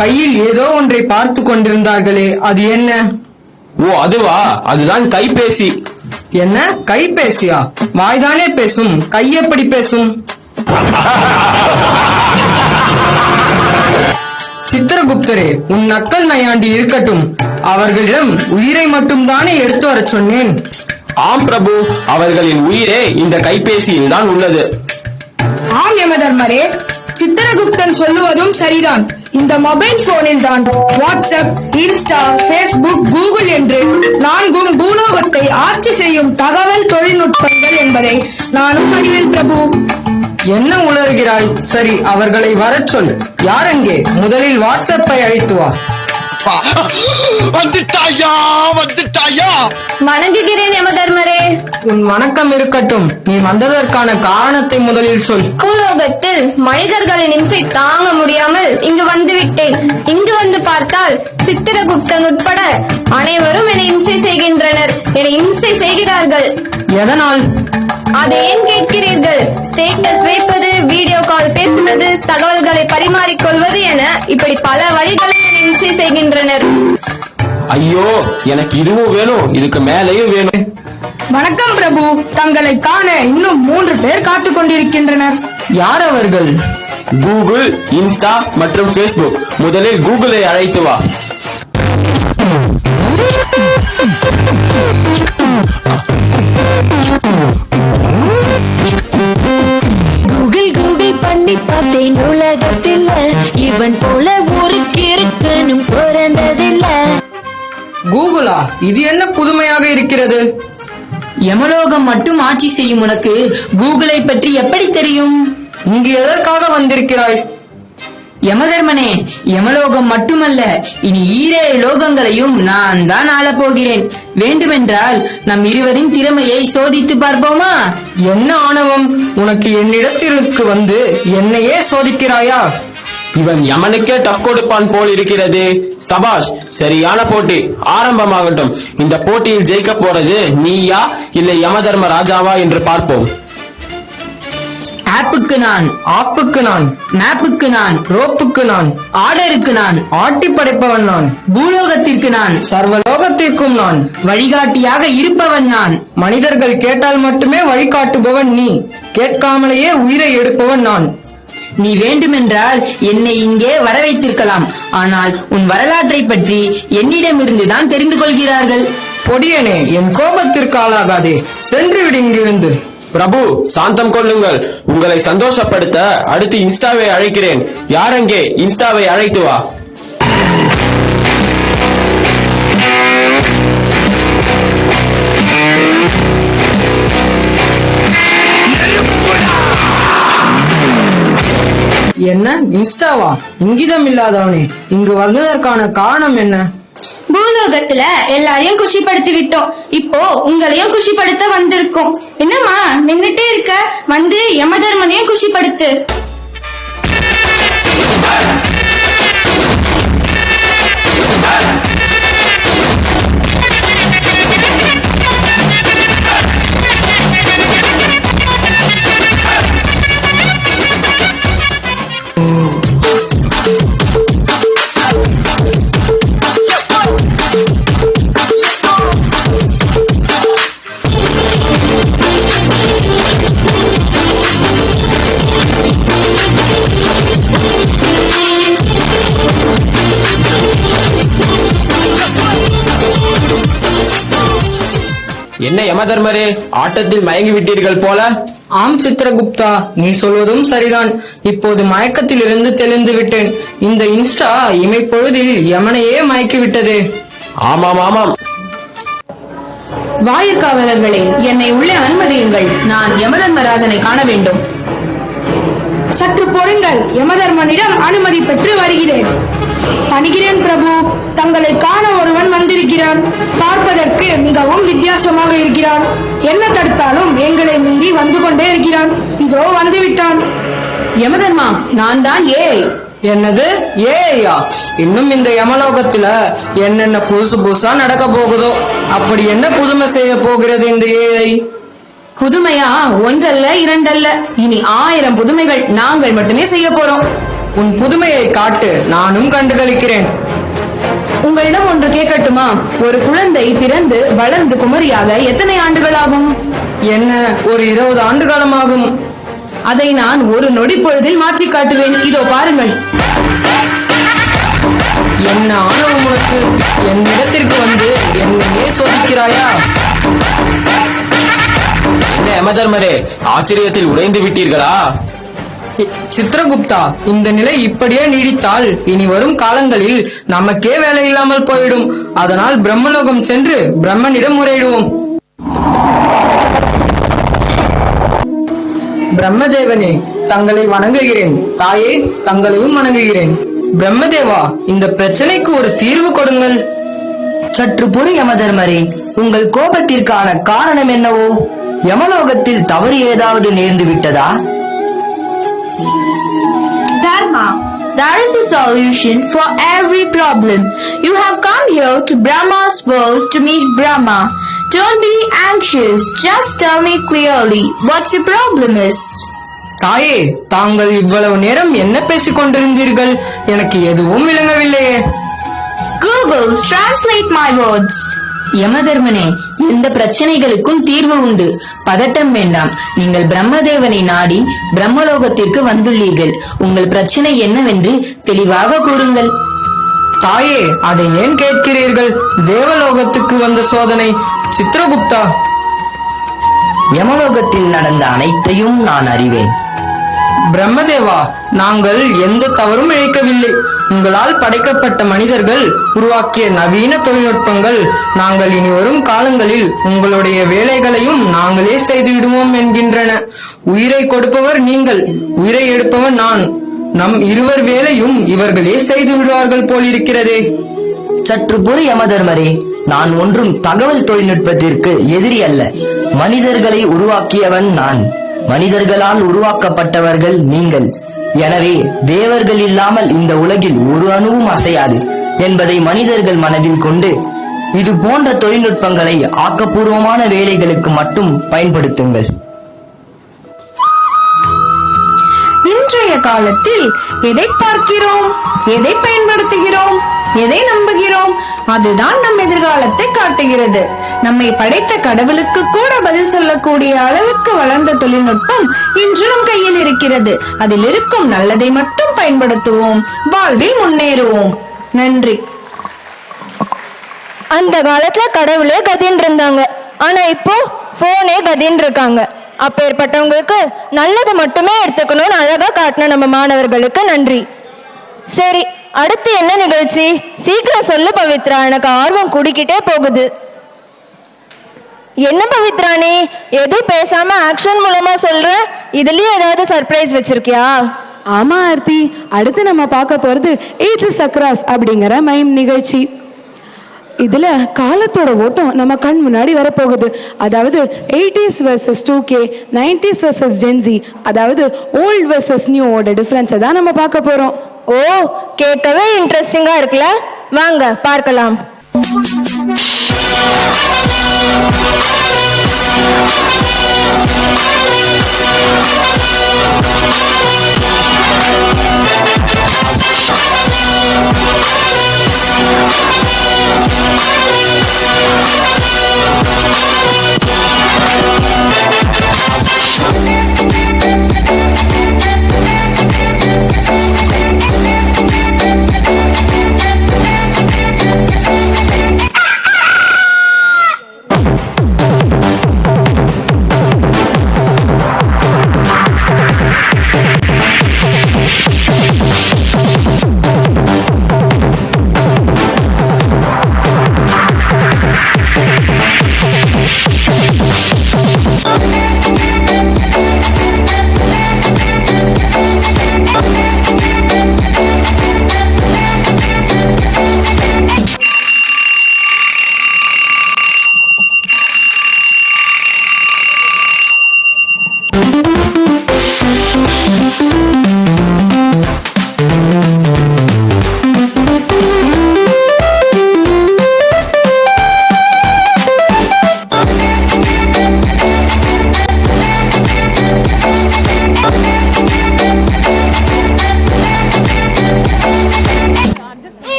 கையில் ஏதோ ஒன்றை பார்த்து கொண்டிருந்தார்களே, அது என்ன? ஓ அதுவா? அதுதான் கைபேசி. என்ன கைபேசியா? வாய்தானே பேசும், கை எப்படி பேசும்? சித்திரகுப்தரே, உன் நக்கல் நையாண்டி இருக்கட்டும். அவர்களிடம் உயிரை மட்டும் தானே எடுத்து வர சொன்னேன். ஆம் பிரபு, அவர்களின் உயிரே இந்த கைபேசியில் தான் உள்ளது. ஆம் யமதர்மரே, சித்திரகுப்தன் சொல்லுவதும் சரிதான். இந்த மொபைல் போனில் தான் வாட்ஸ்அப், இன்ஸ்டா, பேஸ்புக், கூகுள் என்று 4 பூலோகத்தை ஆட்சி செய்யும் தகவல் தொழில்நுட்பங்கள் என்பதை நானும் அறிவேன் பிரபு. என்ன உளறுகிறாய்? சரி, அவர்களை வரச் சொல். யாரெங்கே? முதலில் வாட்ஸ்அப்பை அழைத்து வா. வந்துட்டாயா வந்துட்டாயா. வணங்குகிறேன் யமதர்மரே. உன் வணக்கம் இருக்கட்டும். நீ வந்ததற்கான காரணத்தை முதலில் சொல். பூலோகத்தில் மனிதர்களின் இம்சை தாங்க முடியாமல் இங்கு வந்துவிட்டேன். இங்கு வந்து பார்த்தால் சித்திரகுப்தன் உட்பட அனைவரும் என்னை இம்சை செய்கின்றனர். என்னை இம்சை செய்கிறார்கள். எதனால்? அதை ஏன் கேட்கிறீர்கள்? ஸ்டேட்டஸ் வைப்பது, வீடியோ கால் பேசுவது, தகவல்களை பரிமாறிக்கொள்வது என இப்படி பல வழிகளில் என்னை இம்சை செய்கின்றனர். ஐயோ, எனக்கு இதுவும் வேணும், இதுக்கு மேலேயும் வேணும். வணக்கம் பிரபு, தங்களை காண இன்னும் 3 பேர் காத்துக் கொண்டிருக்கின்றனர். யார் அவர்கள்? கூகுள், இன்ஸ்டா மற்றும் பேஸ்புக். முதலில் கூகுளை அழைத்து வா. கூகுள் கூகுள் பண்ணி பார்த்தேன், உலகத்தில் இவன் போல ஊருக்கு இருக்கணும் பிறந்ததில்ல. கூகுளா? இது என்ன புதுமையாக இருக்கிறது? யமலோகம் மட்டும் ஆட்சி செய்யும் உனக்கு கூகுளை பற்றி எப்படி தெரியும்? இங்கு எதற்காக வந்திருக்கிறாய்? யமதர்மனே, யமலோகம் மட்டுமல்ல, இனி 7 லோகங்களையும் நான் தான் ஆளப் போகிறேன். வேண்டுமென்றால் நம் இருவரின் திறமையை சோதித்து பார்ப்போமா? என்ன ஆணவம் உனக்கு? என்னிடத்திற்கு வந்து என்னையே சோதிக்கிறாயா? இவன் யமனுக்கே டஃப் கொடுப்பான் போல் இருக்கிறது. சபாஷ், சரியான போட்டி. ஆரம்பமாகட்டும். இந்த போட்டியில் ஜெயிக்க போறது நீயா இல்லை யமதர்ம ராஜாவா என்று பார்ப்போம். ஆப்புக்கு நான், ஆப்புக்கு நான், மேப்புக்கு நான், ரோப்புக்கு நான், ஆர்டருக்கு நான், ஆட்டி படைப்பவன் நான், பூலோகத்திற்கு நான், சர்வலோகத்திற்கும் நான், வழிகாட்டியாக இருப்பவன் நான். மனிதர்கள் கேட்டால் மட்டுமே வழிகாட்டுபவன் நீ, கேட்காமலேயே உயிரை எடுப்பவன் நான். நீ வேண்டுமென்றால் என்னை இங்கே வர வைத்திருக்கலாம். ஆனால் உன் வரலாற்றை பற்றி என்னிடமிருந்து தான் தெரிந்து கொள்கிறார்கள். பொடியனே, என் கோபத்திற்கு ஆளாகாதே. சென்று விடு இங்கிருந்து. பிரபு சாந்தம் கொள்ளுங்கள். உங்களை சந்தோஷப்படுத்த அடுத்து இன்ஸ்டாவை அழைக்கிறேன். யாரெங்கே இன்ஸ்டாவை அழைத்து வா. என்ன இன்ஸ்டாவா? இங்கிதம் இல்லாதவனே, இங்கு வந்ததற்கான காரணம் என்ன? பூலோகத்துல எல்லாரையும் குஷிப்படுத்தி விட்டோம். இப்போ உங்களையும் குஷிப்படுத்த வந்திருக்கோம். என்னம்மா நின்னுட்டே இருக்க? வந்து யமதர்மனையும் குஷிப்படுத்து. என்ன யமதர்மரே, ஆட்டத்தில் மயங்கி விட்டீர்கள் போல? ஆம் சித்திரகுப்தா, நீ சொல்வதும் சரிதான். இப்போது மயக்கத்தில் இருந்து தெளிந்து விட்டேன். இந்த இன்ஸ்டா இமைப்பொழுதில் யமனையே மயக்கி விட்டது. ஆமாம் ஆமாம். வாயிற்காவலர்களே, என்னை உள்ளே அனுமதியுங்கள். நான் யமதர்மராஜனை காண வேண்டும். சற்று பொறுங்கள், யமதர்மனிடம் அனுமதி பெற்று வருகிறேன். பணிகிறேன் பிரபு. தங்களை காண ஒருவன் வந்திருக்கிறான். பார்ப்பதற்கு மிகவும் வித்தியாசமாக இருக்கிறான். என்ன தடுத்தாலும் எங்களை மீறி வந்து கொண்டே இருக்கிறான். இதோ வந்துவிட்டான். யமதர்மா, நான் தான் ஏஐ. என்னது ஏஐயா? இன்னும் இந்த யமலோகத்துல என்னென்ன புதுசு புதுசா நடக்க போகுதோ. அப்படி என்ன புதுமை செய்ய போகிறது இந்த ஏஐ? புதுமையா ஒன்றல்ல இரண்டல்ல, இனி 1000 புதுமைகள் நாங்கள் மட்டுமே செய்ய போறோம். உன் புதுமையை காட்டு, நானும் கண்டுகளிக்கிறேன். உங்களிடம் ஒன்று கேட்கட்டுமா? ஒரு குழந்தை பிறந்து வளர்ந்து குமரியாக எத்தனை ஆண்டுகள் ஆகும்? என்ன, ஒரு 20 ஆண்டு காலமாகும். அதை நான் ஒரு நொடி பொழுதில் மாற்றி காட்டுவேன். இதோ பாருங்கள். என்ன ஆணவம் உனக்கு? என் இடத்திற்கு வந்து என்னையே சோதிக்கிறாயா? என்ன யமதர்மரே, ஆச்சரியத்தில் உடைந்து விட்டீர்களா? சித்திரகுப்தா, இந்த நிலை இப்படியே நீடித்தால் இனி வரும் காலங்களில் நமக்கே வேலை இல்லாமல் போயிடும். அதனால் பிரம்மலோகம் சென்று பிரம்மனிடம் முறையிடுவோம். பிரம்மதேவனே, தங்களை வணங்குகிறேன். தாயே, தங்களையும் வணங்குகிறேன். பிரம்மதேவா, இந்த பிரச்சனைக்கு ஒரு தீர்வு கொடுங்கள். சற்று பொறு யமதர்மரே, உங்கள் கோபத்திற்கான காரணம் என்னவோ? யமலோகத்தில் தவறு ஏதாவது நேர்ந்து விட்டதா? Dharma, there is a solution for every problem. You have come here to Brahma's world to meet Brahma. Don't be anxious. Just tell me clearly what the problem is. தாயே, தாங்கள் இவ்வளவு நேரம் என்ன பேசிக் கொண்டிருந்தீர்கள்? எனக்கு எதுவும் விளங்கவில்லையே. Google, translate my words. யமதர்மனே, எந்த பிரச்சனைகளுக்கும் தீர்வு உண்டு. பதட்டம் வேண்டாம். நீங்கள் பிரம்மதேவனை நாடி பிரம்மலோகத்திற்கு வந்துள்ளீர்கள். உங்கள் பிரச்சனை என்னவென்று தெளிவாக கூறுங்கள். தாயே, அதை ஏன் கேட்கிறீர்கள்? தேவலோகத்துக்கு வந்த சோதனை. சித்திரகுப்தா, யமலோகத்தில் நடந்த அனைத்தையும் நான் அறிவேன். பிரம்மதேவா, நாங்கள் எந்த தவறும் இழைக்கவில்லை. உங்களால் படைக்கப்பட்ட மனிதர்கள் உருவாக்கிய நவீன தொழில்நுட்பங்கள் நாங்கள் இனி வரும் காலங்களில் உங்களுடைய வேலைகளையும் நாங்களே செய்துவிடுவோம் என்கின்றன. உயிரை கொடுப்பவர் நீங்கள், உயிரை எடுப்பவர் நான். நம் இருவர் வேலையும் இவர்களே செய்து விடுவார்கள் போலிருக்கிறதே. சற்று பொறு யமதர்மரே, நான் ஒன்றும் தகவல் தொழில்நுட்பத்திற்கு எதிரி அல்ல. மனிதர்களை உருவாக்கியவன் நான். மனிதர்களால் உருவாக்கப்பட்டவர்கள் நீங்கள். எனவே தேவர்கள் இல்லாமல் இந்த உலகில் ஒரு அணுவும் அசையாது என்பதை மனிதர்கள் மனதில் கொண்டு இது போன்ற தொழில்நுட்பங்களை ஆக்கப்பூர்வமான வேலைகளுக்கு மட்டும் பயன்படுத்துங்கள். இன்றைய காலத்தில் எதை பார்க்கிறோம், எதை பயன்படுத்துகிறோம், எதை நம்புகிறோம், அதுதான் நம் எதிர்காலத்தை காட்டுகிறது. நம்மை படைத்த கடவுளுக்கு கூட பதில் சொல்லக்கூடிய அளவுக்கு வளர்ந்த தொழில்நுட்பம் இன்று நம் கையில் இருக்கிறது. அதில் இருக்கும் நல்லதை மட்டும் பயன்படுத்துவோம், வாழ்வில் முன்னேறுவோம். நன்றி. அந்த காலத்துல கடவுளே கதின்னு இருந்தாங்க, ஆனா இப்போ போனே கதின்னு இருக்காங்க. அப்பேற்பட்டவங்களுக்கு நல்லது மட்டுமே எடுத்துக்கணும்னு அழகா காட்டின நம்ம மாணவர்களுக்கு நன்றி. சரி, அடுத்து என்ன நிகழ்ச்சி? சீக்கிரம் சொல்லு பவித்ரா, எனக்கு ஆர்வம் கூடிக்கிட்டே போகுது. என்ன பவித்ரா நீ எதுவும் பேசாம ஆக்ஷன் மூலமா சொல்ற? இதுலயும் ஏதாவது சர்ப்ரைஸ் வச்சிருக்கியா? ஆமா ஆர்த்தி, அடுத்து நம்ம பார்க்க போறது ஏஜஸ் அக்ராஸ் அப்படிங்கிற மைம் நிகழ்ச்சி. இதுல காலத்தோட ஓட்டம் நம்ம கண் முன்னாடி வரப்போகுது. அதாவது 80s vs 2K, 90s vs Gen Z, அதாவது ஓல்ட் vs நியூவோட டிஃபரன்ஸை தான் நம்ம பார்க்க போறோம். ஓ, கேட்கவே இன்ட்ரெஸ்டிங்கா இருக்குல்ல? வாங்க பார்க்கலாம்.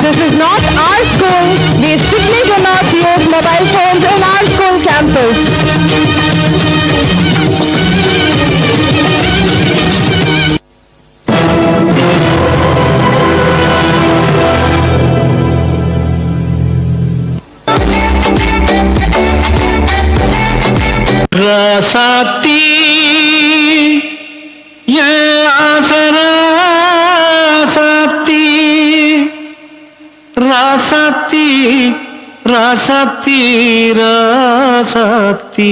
This is not our school. We strictly do not use mobile phones in our school campus. ராசாத்தி ஏன் ஆசரா ராசாத்தி ராசாத்தி ராசாத்தி ராசாத்தி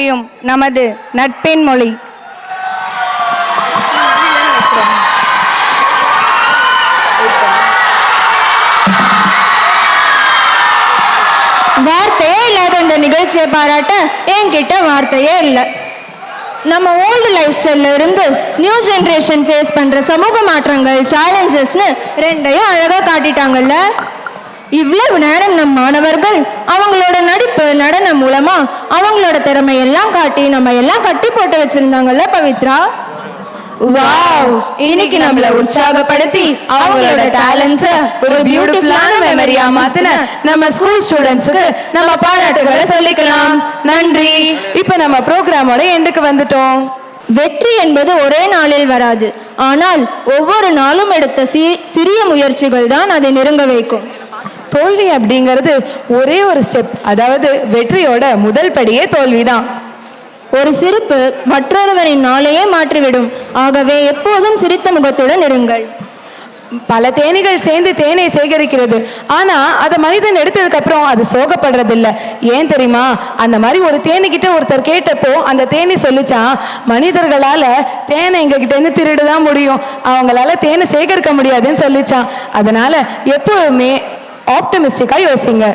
அமையும் நமது நட்பின் மொழி. வார்த்தையே இல்லாத இந்த நிகழ்ச்சியை பாராட்ட என்கிட்ட வார்த்தையே இல்லை. நம்ம ஓல்டு லைஃப் ஸ்டைல்ல இருந்து நியூ ஜென்ரேஷன் ஃபேஸ் பண்ற சமூக மாற்றங்கள், சேலஞ்சஸ்னு ரெண்டையும் அழகா காட்டிட்டாங்கல்ல. இவ்வளவு நேரம் நம் மாணவர்கள் அவங்களோட நடிப்பு, நடனம் மூலமா அவங்களோட திறமையெல்லாம் காட்டி நம்ம எல்லாம் கட்டி போட்டு வச்சிருந்தாங்கல்ல பவித்ரா. வாவ், இன்னைக்கு நம்மள உற்சாகப்படுத்தி அவங்களோட டேலண்ட்ஸ ஒரு பியூட்டிஃபுல்லான மெமரியா மாத்தின நம்ம ஸ்கூல் ஸ்டூடெண்ட்ஸ்க்கு நம்ம பாராட்டுகளை சொல்லிக்கலாம். நன்றி. இப்ப நம்ம ப்ரோக்ராமோட எண்டுக்கு வந்துட்டோம். வெற்றி என்பது ஒரே நாளில் வராது, ஆனால் ஒவ்வொரு நாளும் எடுத்த சிறிய முயற்சிகள் தான் அதை நெருங்க வைக்கும். தோல்வி அப்படிங்கிறது ஒரே ஒரு ஸ்டெப், அதாவது வெற்றியோட முதல் படியே தோல்விதான். ஒரு சிரிப்பு மற்றொருவரின் நாளையே மாற்றிவிடும். ஆகவே எப்போதும் சிரித்த முகத்துடன் இருங்கள். பல தேனீகள் சேர்ந்து தேனை சேகரிக்கிறது, ஆனா அதை மனிதன் எடுத்ததுக்கு அப்புறம் அது சோகப்படுறது இல்ல. ஏன் தெரியுமா? அந்த மாதிரி ஒரு தேனிக்கிட்ட ஒருத்தர் கேட்டப்போ அந்த தேனி சொல்லிச்சான், மனிதர்களால தேனை எங்க கிட்ட இருந்து திருடுதான் முடியும், அவங்களால தேனை சேகரிக்க முடியாதுன்னு சொல்லிச்சான். அதனால எப்பவுமே ஆப்டமிஸ்டிக்கா யோசிங்க.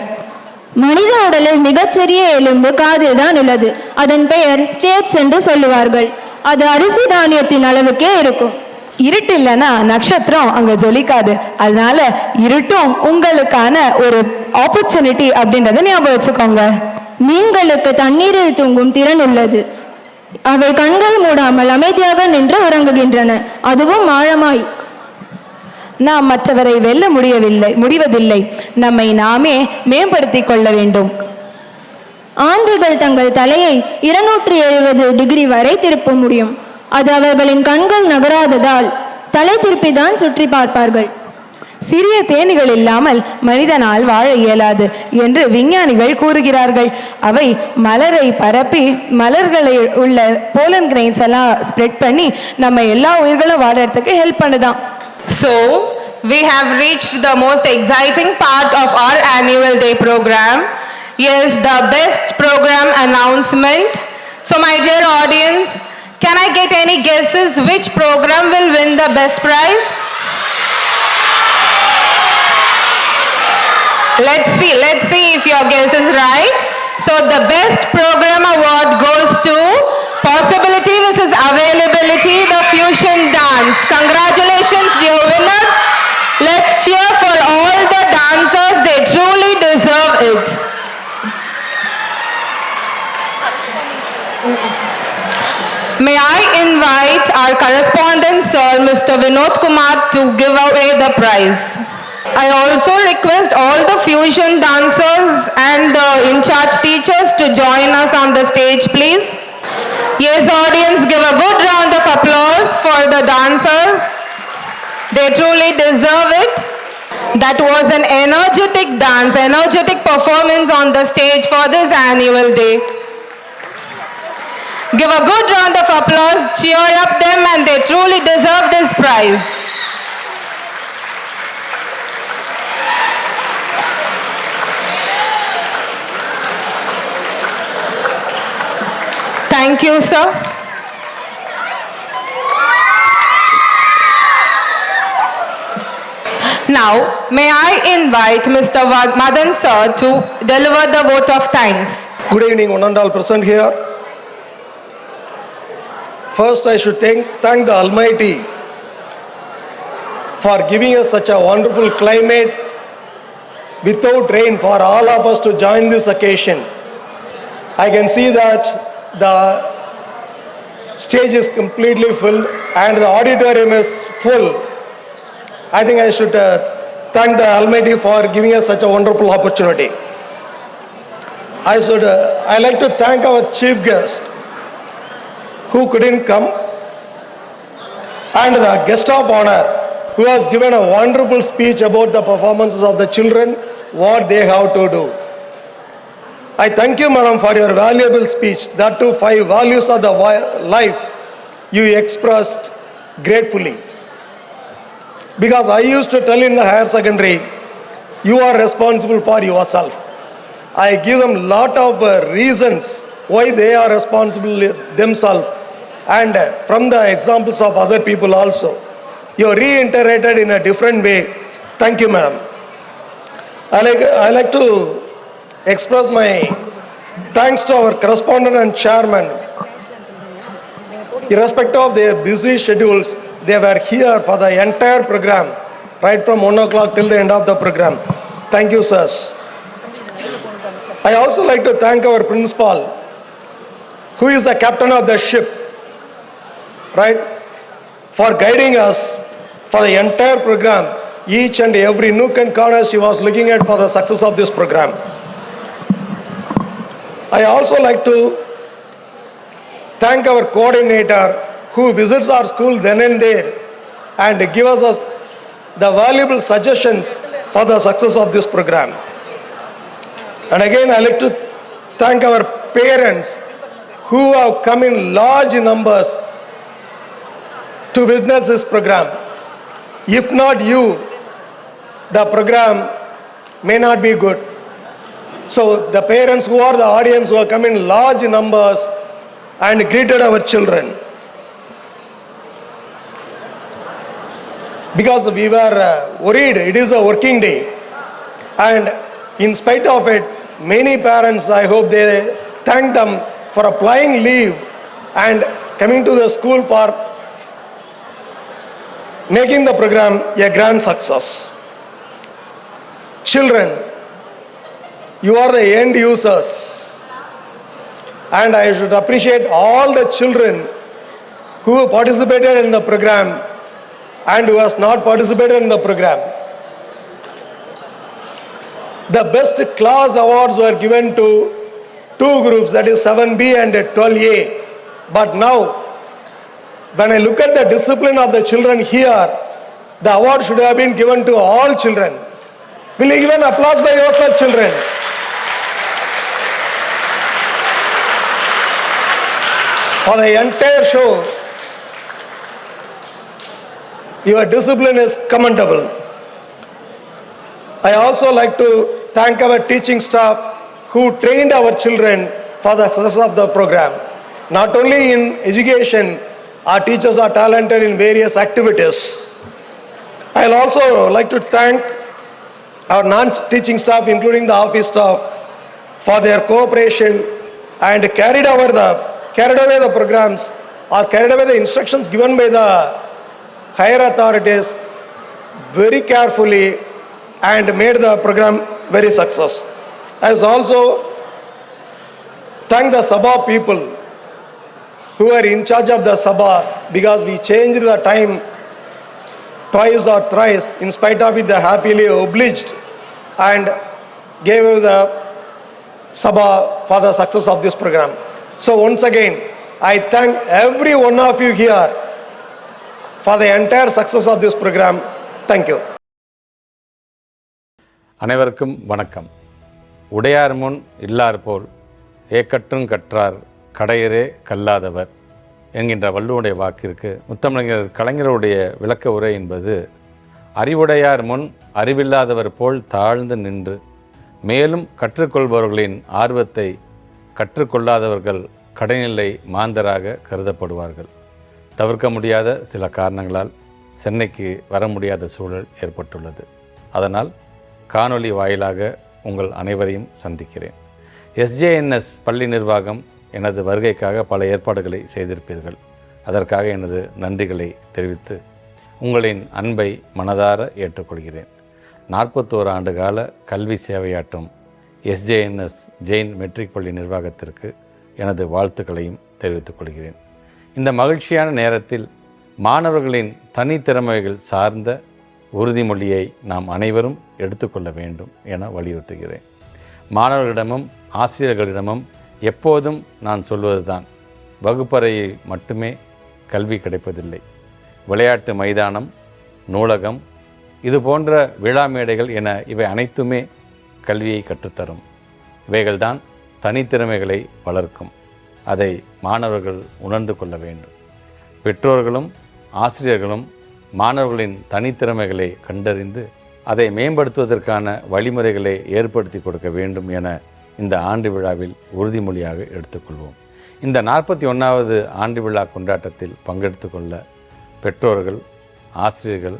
மனித உடலில் மிகச்சிறிய எலும்பு காதில் தான் உள்ளது. அதன் பெயர் ஸ்டேப்ஸ் என்று சொல்லுவார்கள். அது அரிசி தானியத்தின் அளவுக்கே இருக்கும். இருட்டு இல்லைன்னா நட்சத்திரம் அங்க ஜொலிக்காது. அதனால இருட்டும் உங்களுக்கான ஒரு ஆப்பர்ச்சுனிட்டி அப்படின்றத ஞாபகம் வச்சுக்கோங்க. மீன்களுக்கு தண்ணீரில் தூங்கும் திறன் உள்ளது. அவை கண்கள் மூடாமல் அமைதியாக நின்று உறங்குகின்றன, அதுவும் ஆழமாய். நாம் மற்றவரை வெல்ல முடிவதில்லை, நம்மை நாமே மேம்படுத்திக் கொள்ள வேண்டும். ஆந்தைகள் தங்கள் தலையை 270 டிகிரி வரை திருப்ப முடியும். அது அவர்களின் கண்கள் நகராததால் தலை திருப்பிதான் சுற்றி பார்ப்பார்கள். சிறிய தேனிகள் இல்லாமல் மனிதனால் வாழ இயலாது என்று விஞ்ஞானிகள் கூறுகிறார்கள். அவை மலரை பரப்பி மலர்களை உள்ள போலன் கிரெயின்ஸ் எல்லாம் ஸ்ப்ரெட் பண்ணி நம்ம எல்லா உயிர்களும் வாழறதுக்கு help பண்ணுதான். So, we have reached the most exciting part of our annual day program. Yes, the best program announcement. So, my dear audience, can I get any guesses which program will win the best prize? Let's see if your guess is right. So, the best program award goes to Possibility versus Availability, the fusion dance. Congratulations, dear winners. Let's cheer for all the dancers. They truly deserve it. May I invite our correspondent sir, Mr. Vinod Kumar, to give away the prize. I also request all the fusion dancers and the in-charge teachers to join us on the stage, please. Yes, audience, give a good round of applause for the dancers. They truly deserve it. That was an energetic dance, energetic performance on the stage for this annual day. Give a good round of applause, cheer up them, and they truly deserve this prize. Thank you, sir. Now, may I invite Mr. Madan sir to deliver the vote of thanks. Good evening, one and all present here. First, I should thank the Almighty for giving us such a wonderful climate without rain for all of us to join this occasion. I can see that the stage is completely full and the auditorium is full. I think I should thank the Almighty for giving us such a wonderful opportunity. I like to thank our chief guest who couldn't come and the guest of honor who has given a wonderful speech about the performances of the children, what they have to do. I thank you, madam, for your valuable speech. That too, 5 values of the life you expressed gratefully. Because I used to tell in the higher secondary, you are responsible for yourself. I give them lot of reasons why they are responsible themselves, and from the examples of other people also. You reiterated in a different way. Thank you, madam. I like to express my thanks to our correspondent and chairman. Irrespective of their busy schedules, they were here for the entire program, right from 1 o'clock till the end of the program. Thank you, sirs. I also like to thank our principal, who is the captain of the ship, right, for guiding us for the entire program. Each and every nook and corner she was looking at for the success of this program. I also like to thank our coordinator who visits our school then and there and gives us the valuable suggestions for the success of this program. And again, I like to thank our parents who have come in large numbers to witness this program. If not you, the program may not be good. So the parents who are the audience who have come in large numbers and greeted our children. Because we were worried, it is a working day. And in spite of it, many parents, I hope they thank them for applying leave and coming to the school for making the program a grand success. Children, you are the end users. And I should appreciate all the children who participated in the program and who has not participated in the program. The best class awards were given to two groups, that is 7B and 12A. But now, when I look at the discipline of the children here, the award should have been given to all children. Will you give an applause by yourself, children? For the entire show, your discipline is commendable. I also like to thank our teaching staff who trained our children for the success of the program. Not only in education, our teachers are talented in various activities. I'll also like to thank our non-teaching staff, including the office staff, for their cooperation and carried away the programs or carried away the instructions given by the higher authorities very carefully and made the program very successful. I also thank the SABHA people who are in charge of the SABHA, because we changed the time twice or thrice. In spite of it, they happily obliged and gave the SABHA for the success of this program. So once again, I thank every one of you here for the entire success of this program. Thank you. அனைவருக்கும் வணக்கம். உடையார் முன் இல்லார் போல் ஏக்கற்றும் கற்றார் கடையரே கல்லாதவர் என்கின்ற வள்ளுவனுடைய வாக்கிற்கு முத்தமிழர் கலைஞருடைய விளக்க உரை என்பது, அறிவுடையார் முன் அறிவில்லாதவர் போல் தாழ்ந்து நின்று மேலும் கற்றுக்கொள்பவர்களின் ஆர்வத்தை கற்றுக்கொள்ளாதவர்கள் கடைநிலை மாந்தராக கருதப்படுவார்கள். தவிர்க்க முடியாத சில காரணங்களால் சென்னைக்கு வர முடியாத சூழல் ஏற்பட்டுள்ளது. அதனால் காணொளி வாயிலாக உங்கள் அனைவரையும் சந்திக்கிறேன். SJNS பள்ளி நிர்வாகம் எனது வருகைக்காக பல ஏற்பாடுகளை செய்திருப்பீர்கள். அதற்காக எனது நன்றிகளை தெரிவித்து உங்களின் அன்பை மனதார ஏற்றுக்கொள்கிறேன். 41 ஆண்டு கால கல்வி சேவையாற்றும் SJNS ஜெயின் மெட்ரிக் பள்ளி நிர்வாகத்திற்கு எனது வாழ்த்துக்களையும் தெரிவித்துக் கொள்கிறேன். இந்த மகிழ்ச்சியான நேரத்தில் மாணவர்களின் தனித்திறமைகள் சார்ந்த உறுதிமொழியை நாம் அனைவரும் எடுத்துக்கொள்ள வேண்டும் என வலியுறுத்துகிறேன். மாணவர்களிடமும் ஆசிரியர்களிடமும் எப்போதும் நான் சொல்வதுதான், வகுப்பறையில் மட்டுமே கல்வி கிடைப்பதில்லை. விளையாட்டு மைதானம், நூலகம், இது போன்ற விழா மேடைகள் என இவை அனைத்துமே கல்வியை கற்றுத்தரும். இவைகள்தான் தனித்திறமைகளை வளர்க்கும். அதை மாணவர்கள் உணர்ந்து கொள்ள வேண்டும். பெற்றோர்களும் ஆசிரியர்களும் மாணவர்களின் தனித்திறமைகளை கண்டறிந்து அதை மேம்படுத்துவதற்கான வழிமுறைகளை ஏற்படுத்தி கொடுக்க வேண்டும் என இந்த ஆண்டு விழாவில் உறுதிமொழியாக எடுத்துக்கொள்வோம். இந்த 41வது ஆண்டு விழா கொண்டாட்டத்தில் பங்கெடுத்து கொள்ள பெற்றோர்கள், ஆசிரியர்கள்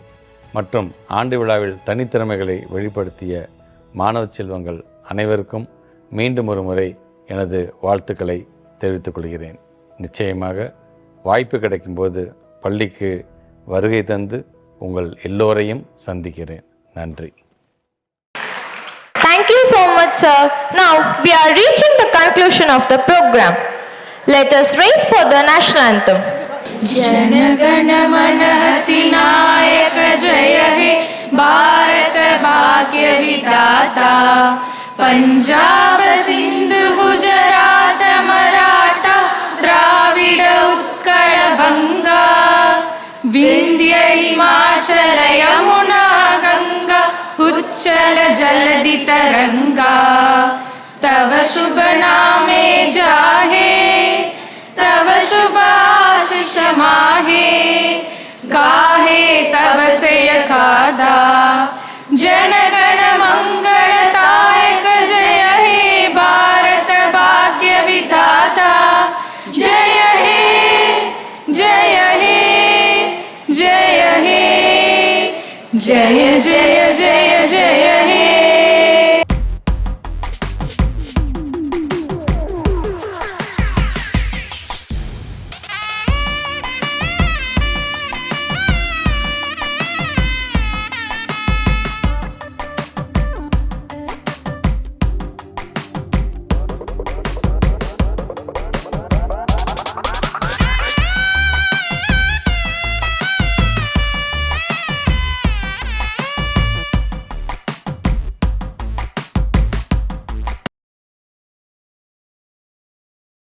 மற்றும் ஆண்டு விழாவில் தனித்திறமைகளை வெளிப்படுத்திய மாணவ செல்வங்கள் அனைவருக்கும் மீண்டும் ஒரு முறை எனது வாழ்த்துக்களை தெரிவித்துக் கொள்கிறேன். நிச்சயமாக வாய்ப்பு கிடைக்கும்போது பள்ளிக்கு வருகை தந்து உங்கள் எல்லோரையும் சந்திக்கிறேன். நன்றி. Thank you so much, sir. Now we are reaching the conclusion of the program. Let us raise for the national anthem. Jana Gana मन अधिनायक जय हे भारत भाग्य विधाता पंजाब सिंध गुजरात मराठा द्राविड उत्कल बंगा विंध्य हिमाचल यमुना गंगा उच्चल जलधि तरंगा तव शुभ नामे जाहे तव शुभ आशीष माहे गाहे तव सेय खादा जन गण मंगलदायक जय हे भारत भाग्य विधाता जय हे जय हे जय हे जय जय जय जय हे